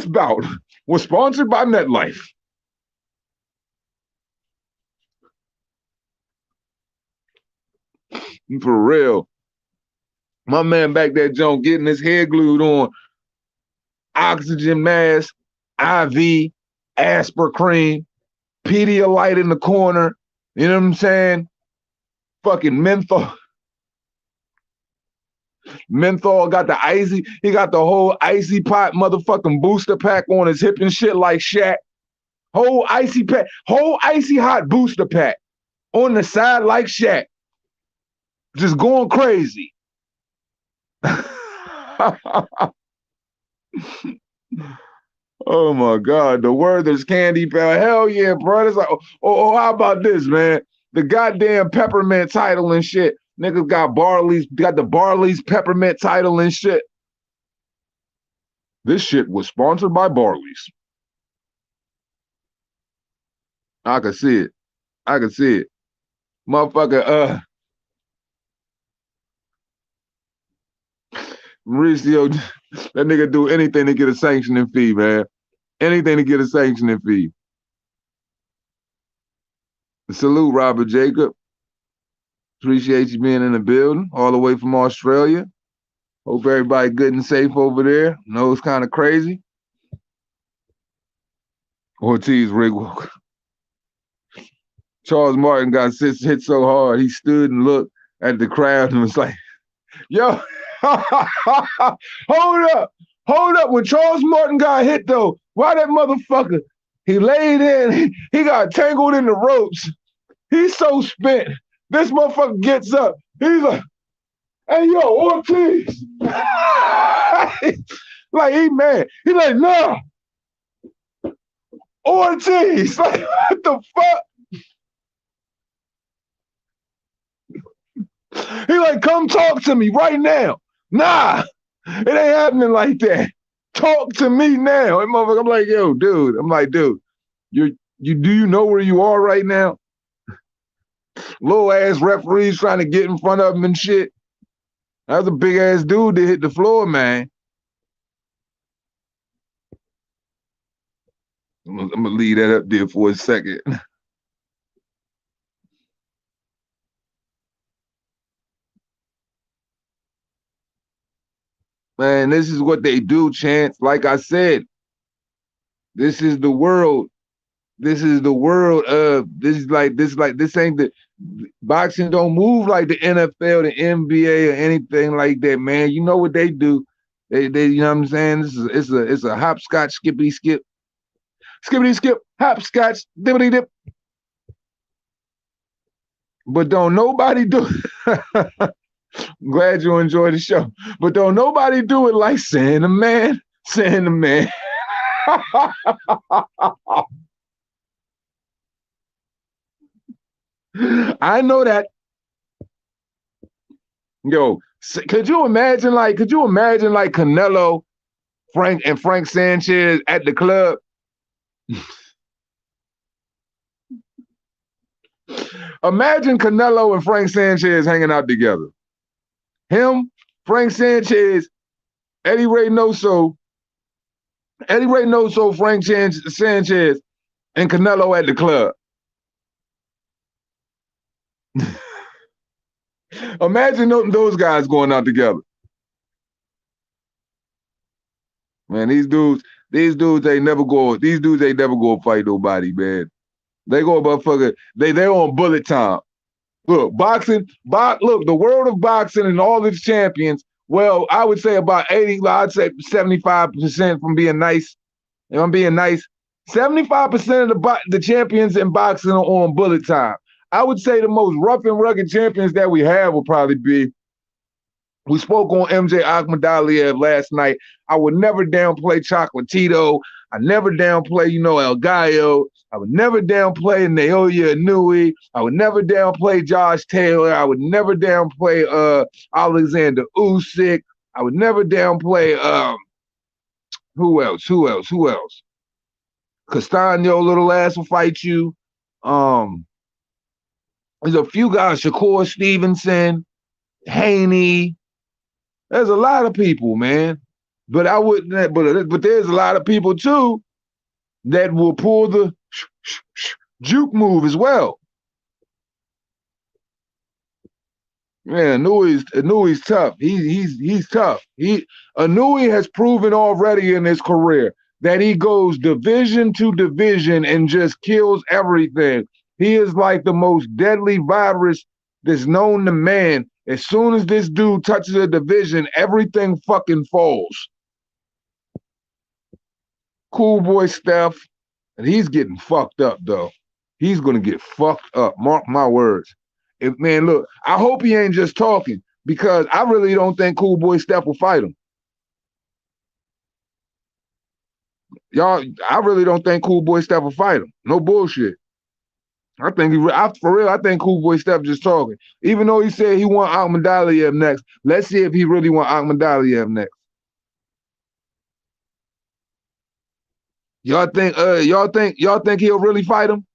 bout was sponsored by MetLife. For real. My man back there, Joan, getting his hair glued on. Oxygen mask, IV, Aspercream, Pedialyte in the corner. You know what I'm saying? Fucking menthol. Menthol got the icy. He got the whole icy pot motherfucking booster pack on his hip and shit like Shaq. Whole icy pack, whole icy hot booster pack on the side like Shaq. Just going crazy. Oh my God, the word is candy pal. Hell yeah, bro. It's like, how about this, man? The goddamn peppermint title and shit. Niggas got the Barley's peppermint title and shit. This shit was sponsored by Barley's. I can see it. I can see it. Motherfucker, Mauricio, that nigga do anything to get a sanctioning fee, man. Anything to get a sanctioning fee. Salute, Robert Jacob. Appreciate you being in the building, all the way from Australia. Hope everybody good and safe over there. Know it's kind of crazy. Ortiz Rig Walker. Charles Martin got hit so hard, he stood and looked at the crowd and was like, yo, hold up. When Charles Martin got hit, though, why that motherfucker, he laid in, he got tangled in the ropes. He's so spent. This motherfucker gets up. He's like, hey, yo, Ortiz. Like, he mad. He like, nah. Ortiz. Like, what the fuck? He like, come talk to me right now. Nah, it ain't happening like that. Talk to me now. And motherfucker, I'm like, yo, dude. I'm like, dude, do you know where you are right now? Little ass referees trying to get in front of him and shit. That was a big ass dude that hit the floor, man. I'm gonna leave that up there for a second. Man, this is what they do, Chance. Like I said, this is the world. This is the world of this ain't the boxing don't move like the NFL, the NBA, or anything like that, man. You know what they do. They you know what I'm saying? It's a hopscotch, skippity skip. Skippity skip, hopscotch, dippity dip. But don't nobody do Glad you enjoyed the show. But don't nobody do it like Santa Man. Santa Man. I know that. Yo, could you imagine like Canelo, Frank Sanchez at the club? Imagine Canelo and Frank Sanchez hanging out together. Him, Frank Sanchez, Eddie Reynoso, Frank Sanchez, and Canelo at the club. Imagine those guys going out together. Man, these dudes ain't never go fight nobody, man. They go motherfucker, they on bullet time. Look, look, the world of boxing and all its champions, well, I would say about 80, I'd say 75% from being nice. If I'm being nice, 75% of the champions in boxing are on bullet time. I would say the most rough and rugged champions that we have will probably be, we spoke on MJ Akhmadaliev last night. I would never downplay Chocolatito. I never downplay, El Gallo. I would never downplay Naoya Inoue. I would never downplay Josh Taylor. I would never downplay Alexander Usyk. I would never downplay who else? Castano, little ass, will fight you. There's a few guys, Shakur Stevenson, Haney. There's a lot of people, man. But I wouldn't. But there's a lot of people too that will pull the juke move as well. Yeah, Inouye's tough. He's tough. Inoue has proven already in his career that he goes division to division and just kills everything. He is like the most deadly virus that's known to man. As soon as this dude touches a division, everything fucking falls. Cool boy Steph, and he's getting fucked up though. He's gonna get fucked up. Mark my words. Look, I hope he ain't just talking, because I really don't think Cool Boy Steph will fight him. Y'all, I really don't think Cool Boy Steph will fight him. No bullshit. I think I think Cool Boy Steph just talking. Even though he said he want Akhmadaliev next, let's see if he really want Akhmadaliev next. Y'all think he'll really fight him?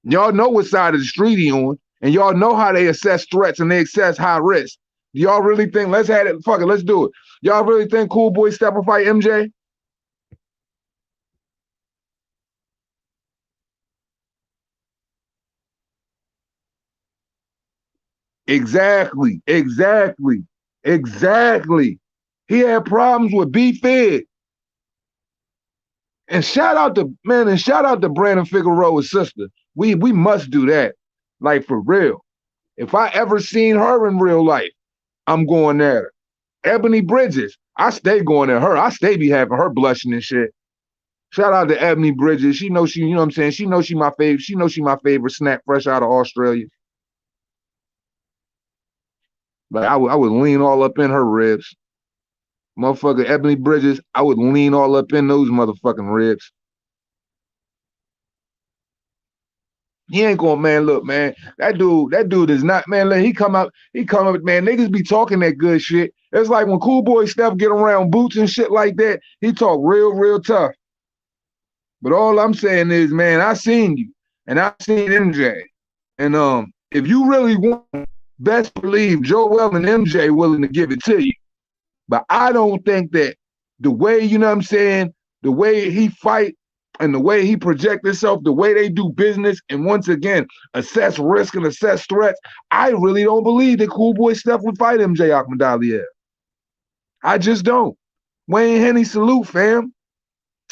Y'all know what side of the street he on, and y'all know how they assess threats and they assess high risk. Do y'all really think, let's have it, fuck it, let's do it. Y'all really think Cool Boy Steph will fight MJ? Exactly. He had problems with B-Fed. And shout out to Brandon Figueroa's sister. We must do that. Like, for real. If I ever seen her in real life, I'm going at her. Ebony Bridges, I stay going at her. I stay be having her blushing and shit. Shout out to Ebony Bridges. She knows you know what I'm saying? She knows she my favorite. She knows she my favorite snack fresh out of Australia. Like, I would lean all up in her ribs. Motherfucker Ebony Bridges, I would lean all up in those motherfucking ribs. He ain't going, man, look, man, that dude is not, man, he come up, man, niggas be talking that good shit. It's like when Cool Boy Steph get around Boots and shit like that, he talk real tough. But all I'm saying is, man, I seen you, and I seen MJ. And if you really want, best believe Joel and MJ willing to give it to you. But I don't think that the way, you know what I'm saying, the way he fight and the way he project himself, the way they do business, and once again, assess risk and assess threats, I really don't believe that Cool Boy Steph would fight MJ Akhmadaliev. I just don't. Wayne Henney, salute, fam.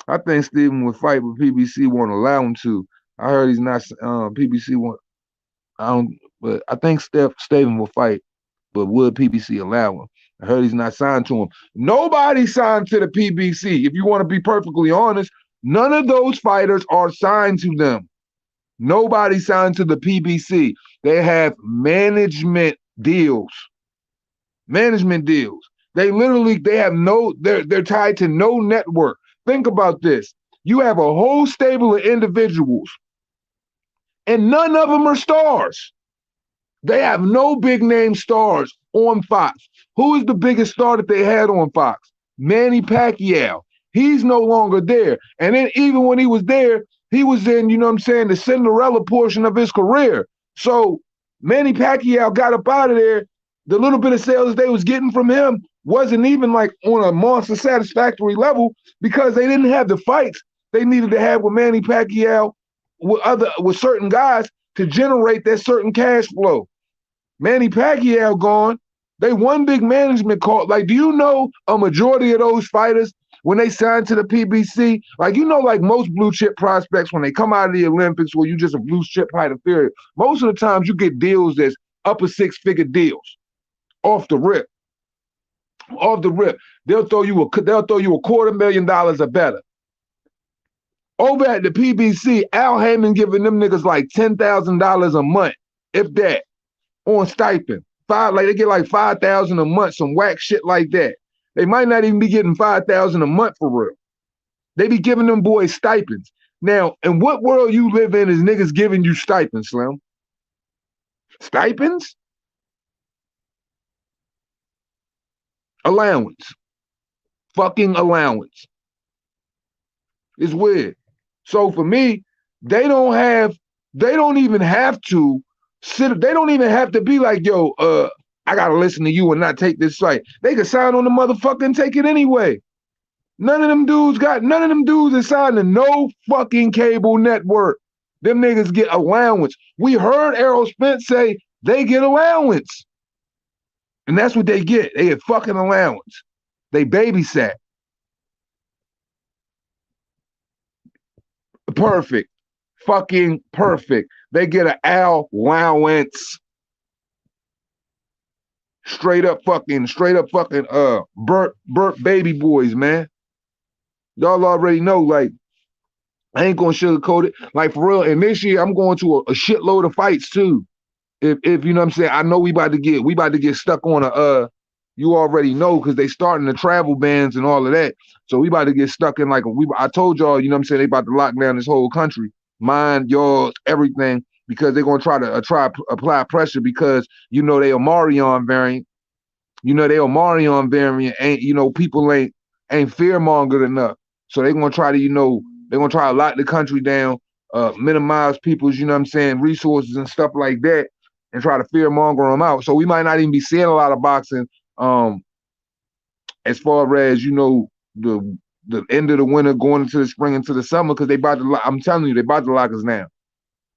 I think Steven would fight, but PBC won't allow him to. I heard he's not, PBC won't, but I think Steven will fight, but would PBC allow him? I heard he's not signed to him. Nobody signed to the PBC. If you want to be perfectly honest, none of those fighters are signed to them. Nobody signed to the PBC. They have management deals. Management deals. They have they're tied to no network. Think about this. You have a whole stable of individuals, and none of them are stars. They have no big name stars on Fox. Who is the biggest star that they had on Fox? Manny Pacquiao. He's no longer there. And then even when he was there, He was in, you know what I'm saying, the Cinderella portion of his career. So Manny Pacquiao got up out of there. The little bit of sales they was getting from him wasn't even like on a monster satisfactory level because they didn't have the fights they needed to have with Manny Pacquiao with certain guys to generate that certain cash flow. Manny Pacquiao gone. They one big management call. Like, do you know a majority of those fighters when they sign to the PBC? Like, you know, like most blue chip prospects when they come out of the Olympics, where you just a blue chip fighter period. Most of the times you get deals that's upper six-figure deals off the rip. Off the rip, they'll throw you $250,000 or better. Over at the PBC, Al Heyman giving them niggas like $10,000 a month, if that, on stipend. They get like $5,000 a month, some whack shit like that. They might not even be getting $5,000 a month for real. They be giving them boys stipends. Now, in what world you live in is niggas giving you stipends, Slim? Stipends? Allowance. Fucking allowance. It's weird. So for me, they don't even have to sit, they don't even have to be like, yo, I gotta listen to you and not take this fight. They could sign on the motherfucker and take it anyway. None of them dudes is signed to no fucking cable network. Them niggas get allowance. We heard Errol Spence say they get allowance. And that's what they get. They get fucking allowance. They babysat. Perfect. Fucking perfect. They get an allowance. Straight up fucking burnt baby boys, man. Y'all already know, like, I ain't gonna sugarcoat it. Like, for real, and this year I'm going to a shitload of fights too. If you know what I'm saying, I know we about to get stuck on you already know, because they starting the travel bans and all of that. So we about to get stuck in I told y'all, you know what I'm saying, they about to lock down this whole country. Mine, yours, everything, because they're gonna try to apply pressure because you know they Omarion variant. You know they Omarion variant ain't, you know, people ain't fear mongered enough. So they're gonna try to, you know, they're gonna try to lock the country down, minimize people's, you know what I'm saying, resources and stuff like that, and try to fear monger them out. So we might not even be seeing a lot of boxing as far as, you know, the end of the winter going into the spring into the summer, because I'm telling you, they about to lock us down.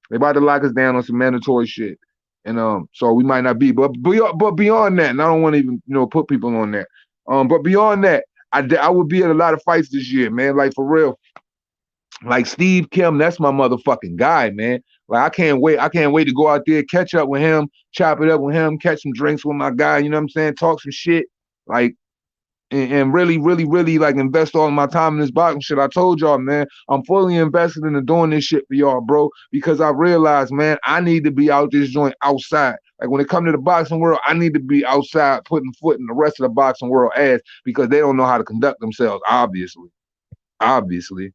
They about to lock us down on some mandatory shit. And so we might not be, but beyond that, and I don't want to even, you know, put people on that. But beyond that, I would be at a lot of fights this year, man. Like, for real. Like Steve Kim, that's my motherfucking guy, man. Like, I can't wait to go out there, catch up with him, chop it up with him, catch some drinks with my guy, you know what I'm saying? Talk some shit. Like, and really, really, really, like, invest all of my time in this boxing shit. I told y'all, man, I'm fully invested into doing this shit for y'all, bro, because I realized, man, I need to be out this joint outside. Like, when it comes to the boxing world, I need to be outside putting foot in the rest of the boxing world ass, because they don't know how to conduct themselves, obviously. Obviously.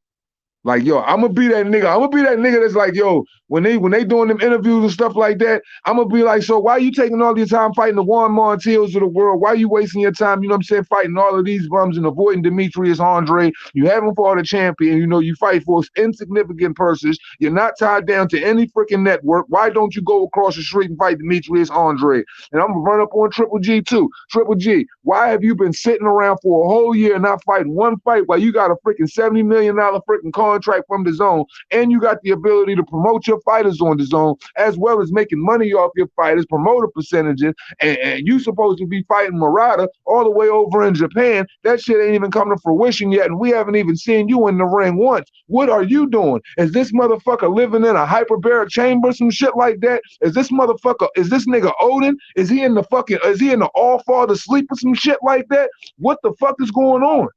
Like, yo, I'm gonna be that nigga that's like, yo, when they doing them interviews and stuff like that, I'm gonna be like, so why you taking all your time fighting the Juan Montiels of the world? Why you wasting your time, you know what I'm saying, fighting all of these bums and avoiding Demetrius Andre? You haven't fought a champion, you know, you fight for insignificant purses. You're not tied down to any freaking network. Why don't you go across the street and fight Demetrius Andre? And I'm gonna run up on Triple G too. Triple G, why have you been sitting around for a whole year not fighting one fight while you got a freaking $70 million freaking contract from the zone, and you got the ability to promote your fighters on the zone, as well as making money off your fighters, promoter percentages, and you supposed to be fighting Murata all the way over in Japan? That shit ain't even come to fruition yet, and we haven't even seen you in the ring once. What are you doing? Is this motherfucker living in a hyperbaric chamber, some shit like that? Is this nigga Odin? Is he in the all fall to sleep or some shit like that? What the fuck is going on?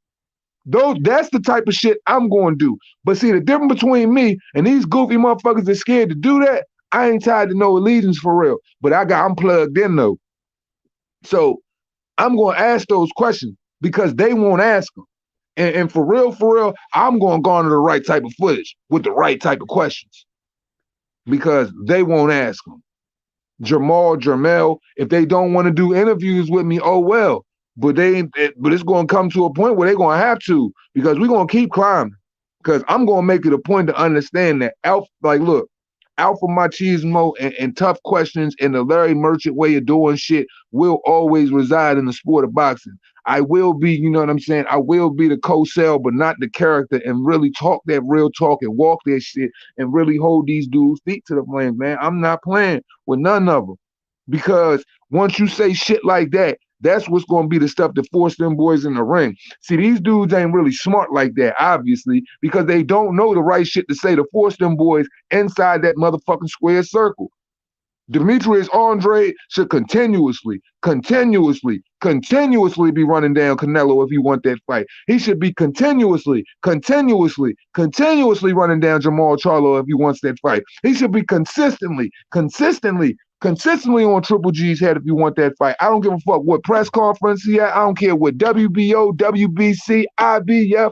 That's the type of shit I'm going to do. But see, the difference between me and these goofy motherfuckers that's scared to do that, I ain't tied to no allegiance for real. But I'm plugged in though. So I'm going to ask those questions because they won't ask them. And for real, I'm going to garner the right type of footage with the right type of questions because they won't ask them. Jermel, if they don't want to do interviews with me, oh well. But it's going to come to a point where they're going to have to, because we're going to keep climbing. Because I'm gonna make it a point to understand that look, alpha machismo and tough questions and the Larry Merchant way of doing shit will always reside in the sport of boxing. I will be, you know what I'm saying? I will be the co-sell, but not the character, and really talk that real talk and walk that shit and really hold these dudes' feet to the flame, man. I'm not playing with none of them. Because once you say shit like that, that's what's going to be the stuff that force them boys in the ring. See, these dudes ain't really smart like that, obviously, because they don't know the right shit to say to force them boys inside that motherfucking square circle. Demetrius Andre should continuously be running down Canelo if he want that fight. He should be continuously running down Jamal Charlo if he wants that fight. He should be consistently on Triple G's head if you want that fight. I don't give a fuck what press conference he at. I don't care what WBO, WBC, IBF,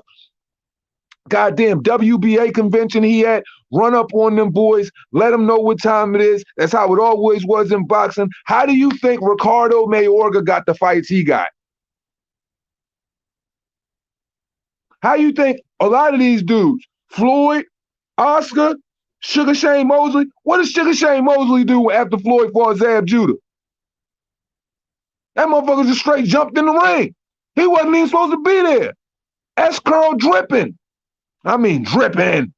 goddamn WBA convention he at. Run up on them boys. Let them know what time it is. That's how it always was in boxing. How do you think Ricardo Mayorga got the fights he got? How you think a lot of these dudes, Floyd, Oscar, Sugar Shane Mosley, what does Sugar Shane Mosley do after Floyd fought Zab Judah? That motherfucker just straight jumped in the ring. He wasn't even supposed to be there. S-curl dripping. I mean dripping.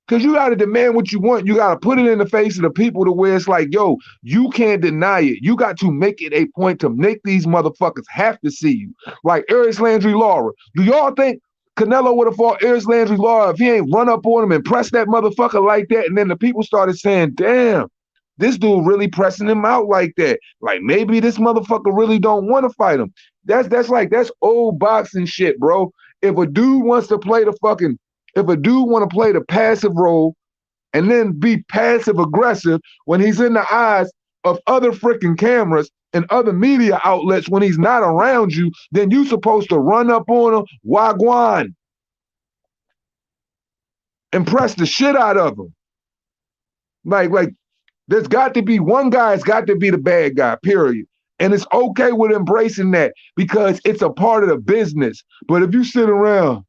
Because you got to demand what you want. You got to put it in the face of the people to where it's like, yo, you can't deny it. You got to make it a point to make these motherfuckers have to see you. Like Eris Landry Lara. Do y'all think Canelo would have fought Eris Landry Lara if he ain't run up on him and press that motherfucker like that? And then the people started saying, damn, this dude really pressing him out like that. Like maybe this motherfucker really don't want to fight him. That's old boxing shit, bro. If a dude wants to play the passive role and then be passive aggressive when he's in the eyes of other freaking cameras and other media outlets when he's not around you, then you supposed to run up on him, wagwan, and press the shit out of him. Like there's got to be one guy's got to be the bad guy, period. And it's okay with embracing that because it's a part of the business. But if you sit around,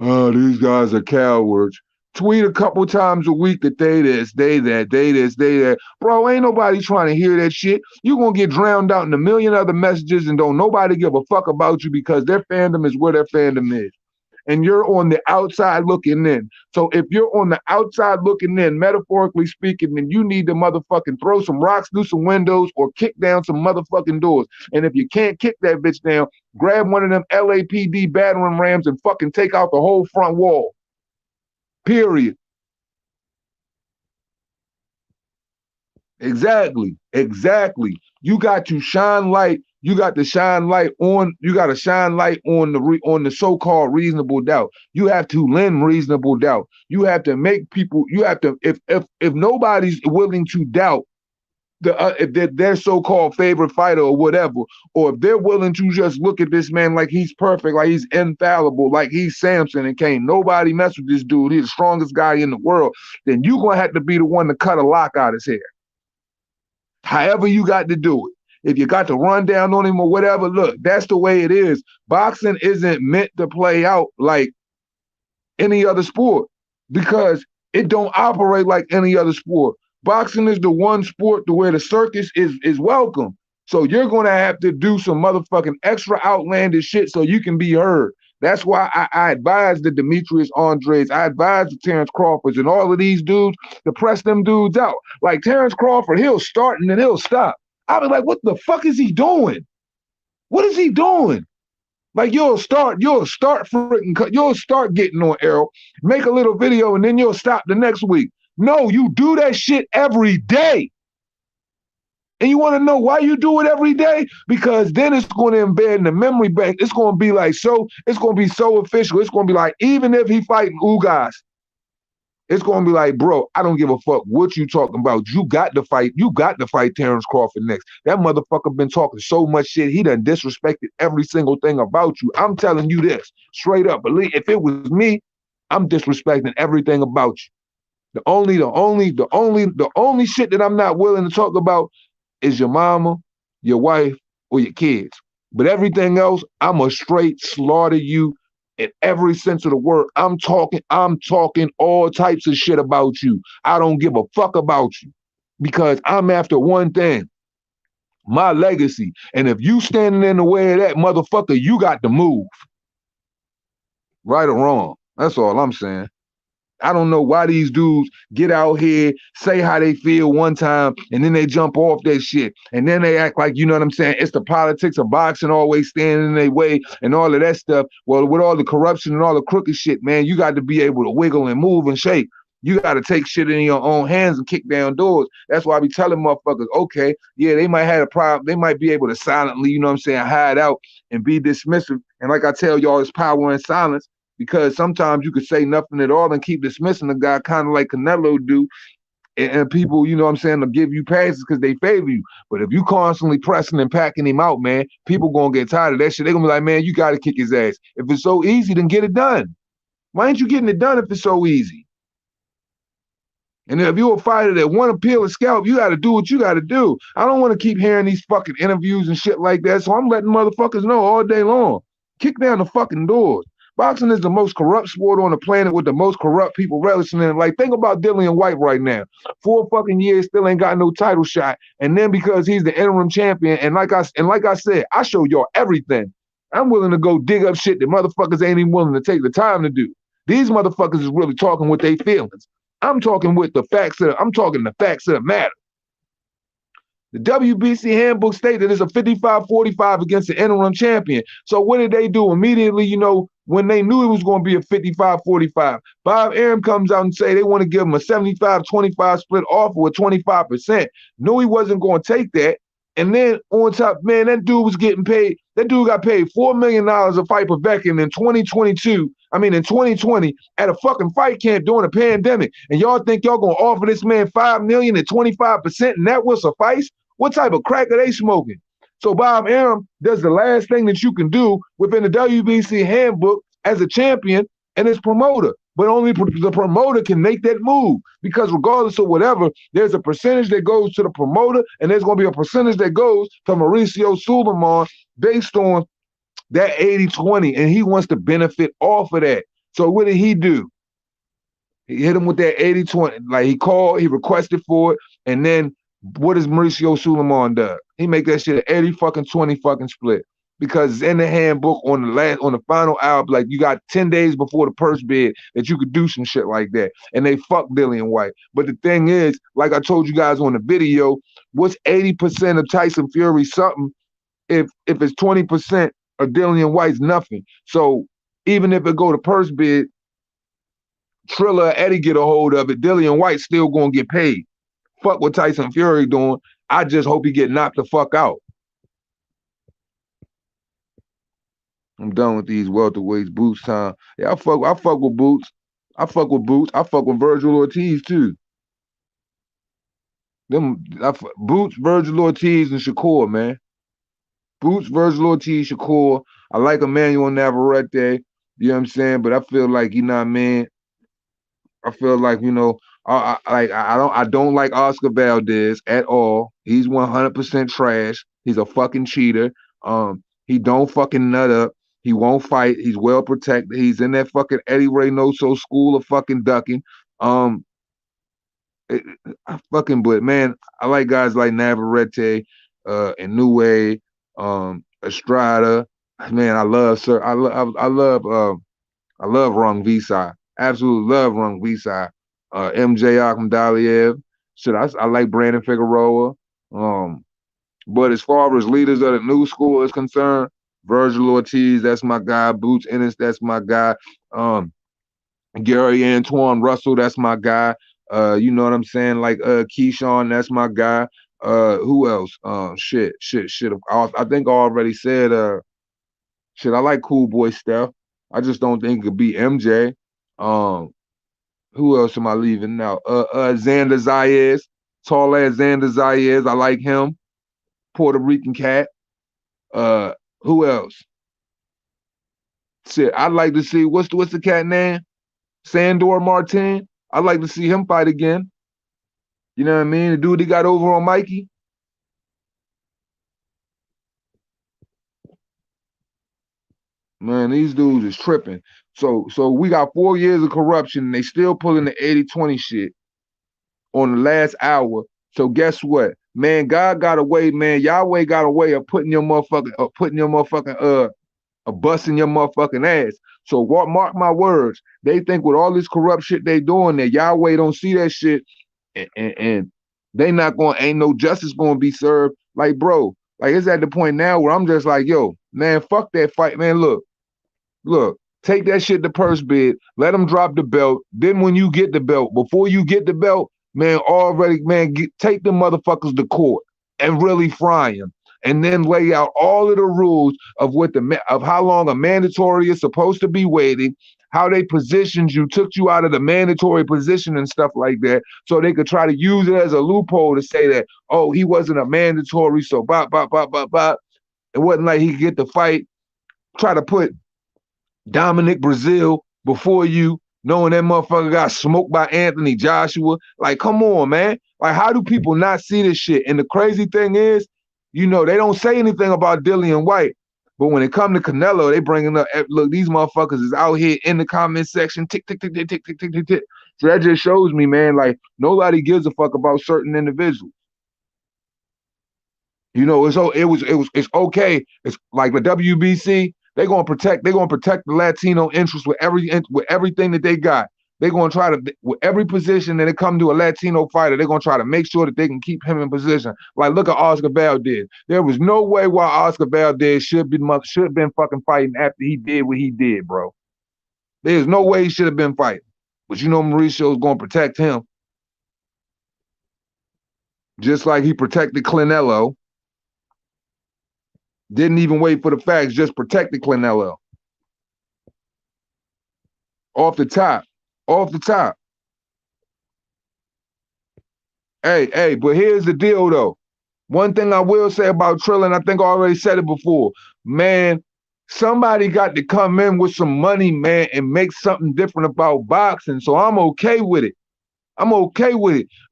oh, these guys are cowards. Tweet a couple times a week that they this, they that. Bro, ain't nobody trying to hear that shit. You gonna get drowned out in a million other messages and don't nobody give a fuck about you because their fandom is where their fandom is. And you're on the outside looking in. So if you're on the outside looking in, metaphorically speaking, then you need to motherfucking throw some rocks through some windows or kick down some motherfucking doors. And if you can't kick that bitch down, grab one of them LAPD battering rams and fucking take out the whole front wall. Period. Exactly. You got to shine light. You got to shine light on the so-called reasonable doubt. You have to lend reasonable doubt. You have to make people, if nobody's willing to doubt if their so-called favorite fighter or whatever, or if they're willing to just look at this man like he's perfect, like he's infallible, like he's Samson and can't nobody mess with this dude, he's the strongest guy in the world, then you're going to have to be the one to cut a lock out his hair. However you got to do it. If you got to run down on him or whatever, look, that's the way it is. Boxing isn't meant to play out like any other sport because it don't operate like any other sport. Boxing is the one sport to where the circus is welcome. So you're going to have to do some motherfucking extra outlandish shit so you can be heard. That's why I advise the Demetrius Andres, I advise the Terrence Crawfords and all of these dudes to press them dudes out. Like Terrence Crawford, he'll start and then he'll stop. I'll be like, what the fuck is he doing? What is he doing? Like you'll start getting on Errol, make a little video, and then you'll stop the next week. No, you do that shit every day. And you want to know why you do it every day? Because then it's going to embed in the memory bank. It's going to be like it's going to be so official. It's going to be like, even if he fighting Ugas, it's going to be like, bro, I don't give a fuck what you talking about. You got to fight Terrence Crawford next. That motherfucker been talking so much shit. He done disrespected every single thing about you. I'm telling you this straight up. Believe if it was me, I'm disrespecting everything about you. The only shit that I'm not willing to talk about is your mama, your wife, or your kids. But everything else, I'ma straight slaughter you in every sense of the word. I'm talking all types of shit about you. I don't give a fuck about you because I'm after one thing, my legacy. And if you standing in the way of that, motherfucker, you got to move. Right or wrong. That's all I'm saying. I don't know why these dudes get out here, say how they feel one time, and then they jump off that shit. And then they act like, you know what I'm saying? It's the politics of boxing always standing in their way and all of that stuff. Well, with all the corruption and all the crooked shit, man, you got to be able to wiggle and move and shake. You got to take shit in your own hands and kick down doors. That's why I be telling motherfuckers, okay, yeah, they might have a problem. They might be able to silently, you know what I'm saying, hide out and be dismissive. And like I tell y'all, it's power in silence. Because sometimes you could say nothing at all and keep dismissing the guy, kind of like Canelo do, and people, you know what I'm saying, will give you passes because they favor you. But if you constantly pressing and packing him out, man, people gonna get tired of that shit. They're gonna be like, man, you gotta kick his ass. If it's so easy, then get it done. Why ain't you getting it done if it's so easy? And if you're a fighter that want to peel a scalp, you got to do what you got to do. I don't want to keep hearing these fucking interviews and shit like that, so I'm letting motherfuckers know all day long. Kick down the fucking doors. Boxing is the most corrupt sport on the planet with the most corrupt people relishing in it. Like, think about Dillian White right now. 4 fucking years, still ain't got no title shot. And then because he's the interim champion, and like I said, I show y'all everything. I'm willing to go dig up shit that motherfuckers ain't even willing to take the time to do. These motherfuckers is really talking with their feelings. I'm talking with the facts I'm talking the facts of the matter. The WBC handbook stated it's a 55-45 against the interim champion. So what did they do immediately, you know, when they knew it was going to be a 55-45? Bob Arum comes out and say they want to give him a 75-25 split offer with 25%. Knew he wasn't going to take that. And then on top, man, that dude was getting paid. That dude got paid $4 million a fight per Beckon in 2020 at a fucking fight camp during a pandemic. And y'all think y'all gonna offer this man $5 million at 25% and that will suffice? What type of crack are they smoking? So Bob Arum does the last thing that you can do within the WBC handbook as a champion and his promoter. But only the promoter can make that move because regardless of whatever, there's a percentage that goes to the promoter and there's going to be a percentage that goes to Mauricio Sulaiman based on that 80-20, and he wants to benefit off of that. So what did he do? He hit him with that 80-20. Like he called, he requested for it, and then what does Mauricio Sulaiman do? He make that shit an 80-20 fucking split. Because it's in the handbook on the final hour, like you got 10 days before the purse bid that you could do some shit like that. And they fuck Dillian White. But the thing is, like I told you guys on the video, what's 80% of Tyson Fury something if it's 20% of Dillian White's nothing. So even if it go to purse bid, Trilla or Eddie get a hold of it, Dillian White still gonna get paid. Fuck what Tyson Fury doing. I just hope he get knocked the fuck out. I'm done with these welterweights. Boots time. Yeah, I fuck with Boots. I fuck with Boots. I fuck with Virgil Ortiz too. Boots, Virgil Ortiz, and Shakur, man. Boots, Virgil Ortiz, Shakur. I like Emmanuel Navarrete. You know what I'm saying? But I feel like, you know what I mean? I feel like, you know, I don't like Oscar Valdez at all. He's 100% trash. He's a fucking cheater. He don't fucking nut up. He won't fight. He's well protected. He's in that fucking Eddie Reynoso school of fucking ducking. But man, I like guys like Navarrete, Inoue, Estrada. Man, I love Rung Visai. Absolutely love Rung Visai. MJ Akhmadaliev. Shit, I like Brandon Figueroa. But as far as leaders of the new school is concerned, Virgil Ortiz, that's my guy. Boots Ennis, that's my guy. Gary Antoine Russell, that's my guy. You know what I'm saying? Like Keyshawn, that's my guy. Who else? Shit. I think I already said shit, I like Cool Boy Steph. I just don't think it could be MJ. Who else am I leaving now? Xander Zayas, tall ass Xander Zayas. I like him. Puerto Rican cat. Who else? Shit, I'd like to see what's the cat name? Sandor Martin. I'd like to see him fight again. You know what I mean? The dude he got over on Mikey. Man, these dudes is tripping. So we got 4 years of corruption and they still pulling the 80-20 shit on the last hour. So guess what? Man, God got a way, man. Yahweh got a way of putting your motherfucking busting your motherfucking ass. So mark my words. They think with all this corrupt shit they doing that Yahweh don't see that shit and they not going, ain't no justice gonna be served. Like, bro, like it's at the point now where I'm just like, yo, man, fuck that fight, man. Look, take that shit to purse bid, let them drop the belt. Then when you get the belt, before you get the belt, man, already, man, take the motherfuckers to court and really fry them. And then lay out all of the rules of of how long a mandatory is supposed to be waiting, how they positioned you, took you out of the mandatory position and stuff like that, so they could try to use it as a loophole to say that, oh, he wasn't a mandatory, so bop, bop, bop, bop, bop. It wasn't like he could get the fight. Try to put Dominic Brazil before you, knowing that motherfucker got smoked by Anthony Joshua. Like, come on, man. Like, how do people not see this shit? And the crazy thing is, they don't say anything about Dillian White. But when it come to Canelo, they bringing up, look, these motherfuckers is out here in the comment section, tick, tick, tick, tick, tick, tick, tick, tick, tick. So that just shows me, man, like, nobody gives a fuck about certain individuals. It's okay. It's like the WBC, they're gonna protect the Latino interest with everything that they got. They're gonna try to, with every position that it come to a Latino fighter, they're gonna try to make sure that they can keep him in position. Like, look at Oscar Valdez. There was no way why Oscar Valdez should have been fucking fighting after he did what he did, bro. There's no way he should have been fighting. But Mauricio's gonna protect him. Just like he protected Canelo. Didn't even wait for the facts, just protected Canelo. Off the top. Hey, but here's the deal, though. One thing I will say about Trill, and I think I already said it before, man, somebody got to come in with some money, man, and make something different about boxing. So I'm okay with it.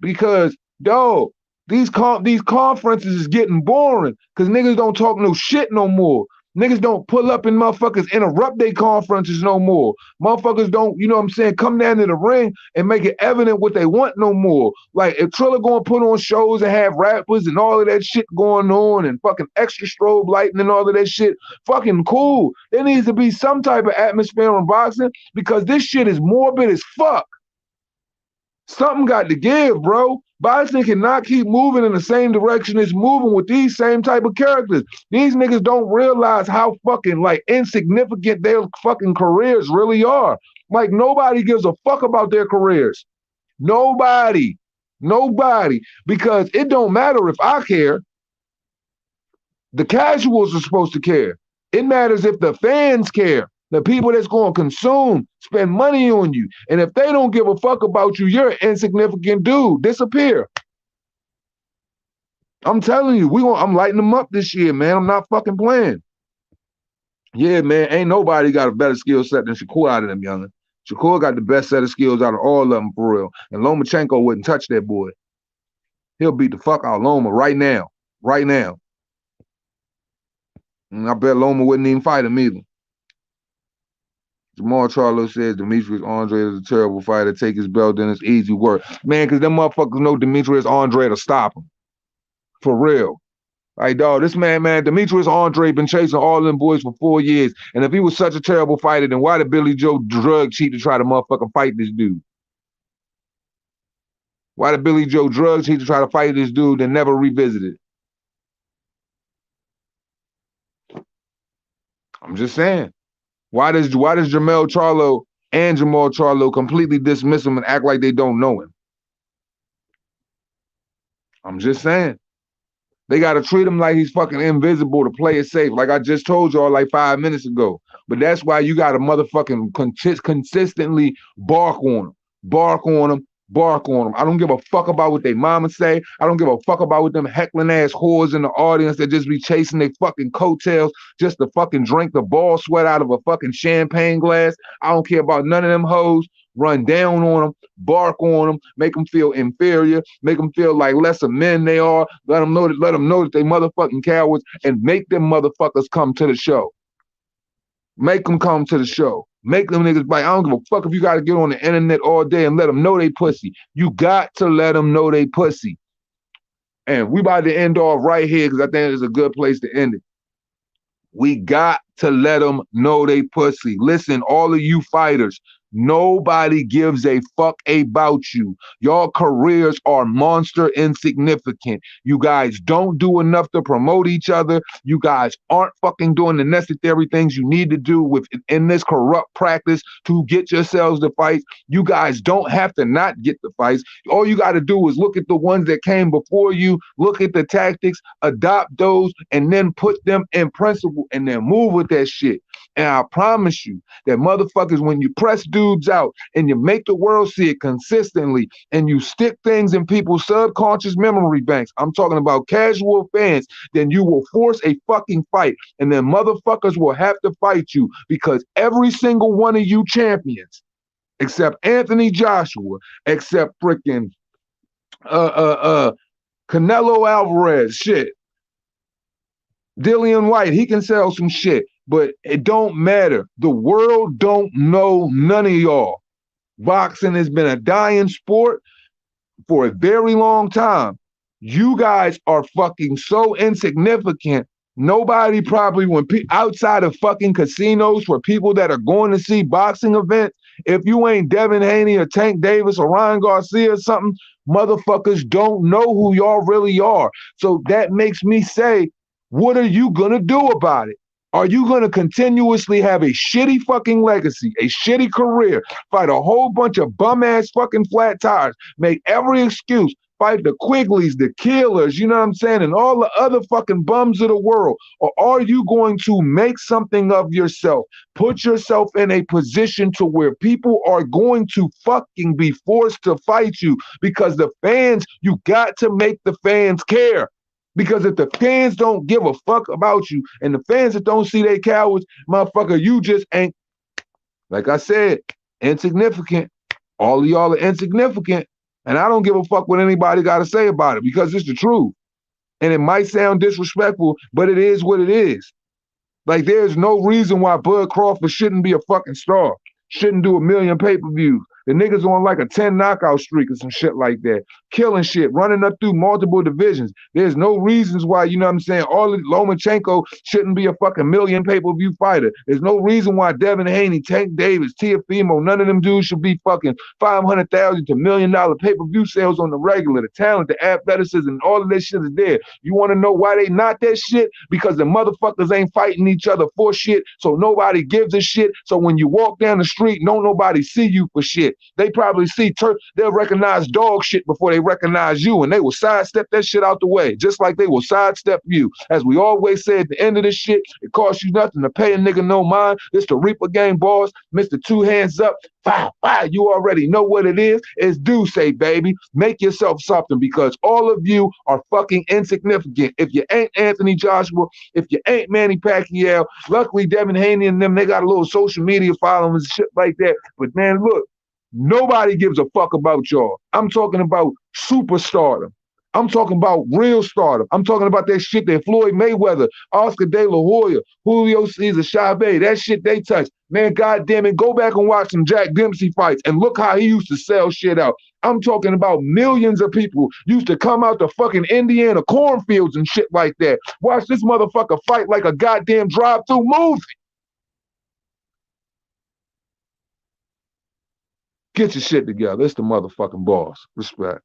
Because, dog, these conferences is getting boring because niggas don't talk no shit no more. Niggas don't pull up and motherfuckers interrupt their conferences no more. Motherfuckers don't, come down to the ring and make it evident what they want no more. Like, if Triller gonna put on shows and have rappers and all of that shit going on and fucking extra strobe lighting and all of that shit, fucking cool. There needs to be some type of atmosphere in boxing because this shit is morbid as fuck. Something got to give, bro. Boxing cannot keep moving in the same direction it's moving with these same type of characters. These niggas don't realize how fucking like insignificant their fucking careers really are. Like, nobody gives a fuck about their careers. Nobody. Because it don't matter if I care. The casuals are supposed to care. It matters if the fans care. The people that's going to consume, spend money on you. And if they don't give a fuck about you, you're an insignificant dude. Disappear. I'm telling you, I'm lighting them up this year, man. I'm not fucking playing. Yeah, man, ain't nobody got a better skill set than Shakur out of them, youngin'. Shakur got the best set of skills out of all of them, for real. And Lomachenko wouldn't touch that boy. He'll beat the fuck out of Loma right now. And I bet Loma wouldn't even fight him either. Jamal Charlo says Demetrius Andre is a terrible fighter. Take his belt, then it's easy work. Man, because them motherfuckers know Demetrius Andre to stop him. For real. Like, dog, this man, Demetrius Andre been chasing all them boys for 4 years. And if he was such a terrible fighter, then why did Billy Joe drug cheat to try to motherfucking fight this dude? Why did Billy Joe drug cheat to try to fight this dude and never revisit it? I'm just saying. Why does Jamal Charlo completely dismiss him and act like they don't know him? I'm just saying. They got to treat him like he's fucking invisible to play it safe, like I just told y'all like 5 minutes ago. But that's why you got to motherfucking consistently bark on him. I don't give a fuck about what they mama say. I don't give a fuck about what them heckling ass whores in the audience that just be chasing their fucking coattails just to fucking drink the ball sweat out of a fucking champagne glass. I don't care about none of them hoes. Run down on them, bark on them, make them feel inferior, make them feel like lesser men they are. Let them know that they motherfucking cowards, and make them motherfuckers come to the show. Make them come to the show. Make them niggas bite. I don't give a fuck if you got to get on the internet all day and let them know they pussy. You got to let them know they pussy. And we about to end off right here because I think it's a good place to end it. We got to let them know they pussy. Listen, all of you fighters, nobody gives a fuck about you. Your careers are monster insignificant. You guys don't do enough to promote each other. You guys aren't fucking doing the necessary things you need to do in this corrupt practice to get yourselves the fights. You guys don't have to not get the fights. All you got to do is look at the ones that came before you, look at the tactics, adopt those, and then put them in principle and then move with that shit. And I promise you that motherfuckers, when you press dudes out and you make the world see it consistently and you stick things in people's subconscious memory banks, I'm talking about casual fans, then you will force a fucking fight. And then motherfuckers will have to fight you because every single one of you champions, except Anthony Joshua, except freaking Canelo Alvarez, shit. Dillian White, he can sell some shit, but it don't matter. The world don't know none of y'all. Boxing has been a dying sport for a very long time. You guys are fucking so insignificant. Nobody probably, outside of fucking casinos for people that are going to see boxing events, if you ain't Devin Haney or Tank Davis or Ryan Garcia or something, motherfuckers don't know who y'all really are. So that makes me say, what are you going to do about it? Are you going to continuously have a shitty fucking legacy, a shitty career, fight a whole bunch of bum-ass fucking flat tires, make every excuse, fight the Quigleys, the Killers, you know what I'm saying, and all the other fucking bums of the world? Or are you going to make something of yourself, put yourself in a position to where people are going to fucking be forced to fight you? Because the fans, you got to make the fans care. Because if the fans don't give a fuck about you and the fans that don't see they cowards, motherfucker, you just ain't, like I said, insignificant. All of y'all are insignificant. And I don't give a fuck what anybody got to say about it because it's the truth. And it might sound disrespectful, but it is what it is. Like, there's no reason why Bud Crawford shouldn't be a fucking star, shouldn't do 1 million pay-per-views. The niggas on like a 10 knockout streak or some shit like that. Killing shit, running up through multiple divisions. There's no reasons why, you know what I'm saying, Lomachenko shouldn't be a fucking 1 million pay-per-view fighter. There's no reason why Devin Haney, Tank Davis, Teofimo, none of them dudes should be fucking 500,000 to $1 million pay-per-view sales on the regular. The talent, the athleticism, all of that shit is there. You want to know why they not that shit? Because the motherfuckers ain't fighting each other for shit, so nobody gives a shit. So when you walk down the street, don't nobody see you for shit. They probably see they'll recognize dog shit before they recognize you, and they will sidestep that shit out the way, just like they will sidestep you. As we always say at the end of this shit, it costs you nothing to pay a nigga no mind. It's the Reaper Game Boss, Mr. Two Hands Up. Fah Fah, you already know what it is. It's do say, baby. Make yourself something because all of you are fucking insignificant. If you ain't Anthony Joshua, if you ain't Manny Pacquiao, luckily Devin Haney and them, they got a little social media following and shit like that. But man, look, nobody gives a fuck about y'all. I'm talking about superstardom. I'm talking about real stardom. I'm talking about that shit that Floyd Mayweather, Oscar De La Hoya, Julio Cesar Chavez, that shit they touch. Man, goddamn it, go back and watch some Jack Dempsey fights and look how he used to sell shit out. I'm talking about millions of people used to come out to fucking Indiana cornfields and shit like that. Watch this motherfucker fight like a goddamn drive-through movie. Get your shit together. It's the motherfucking boss. Respect.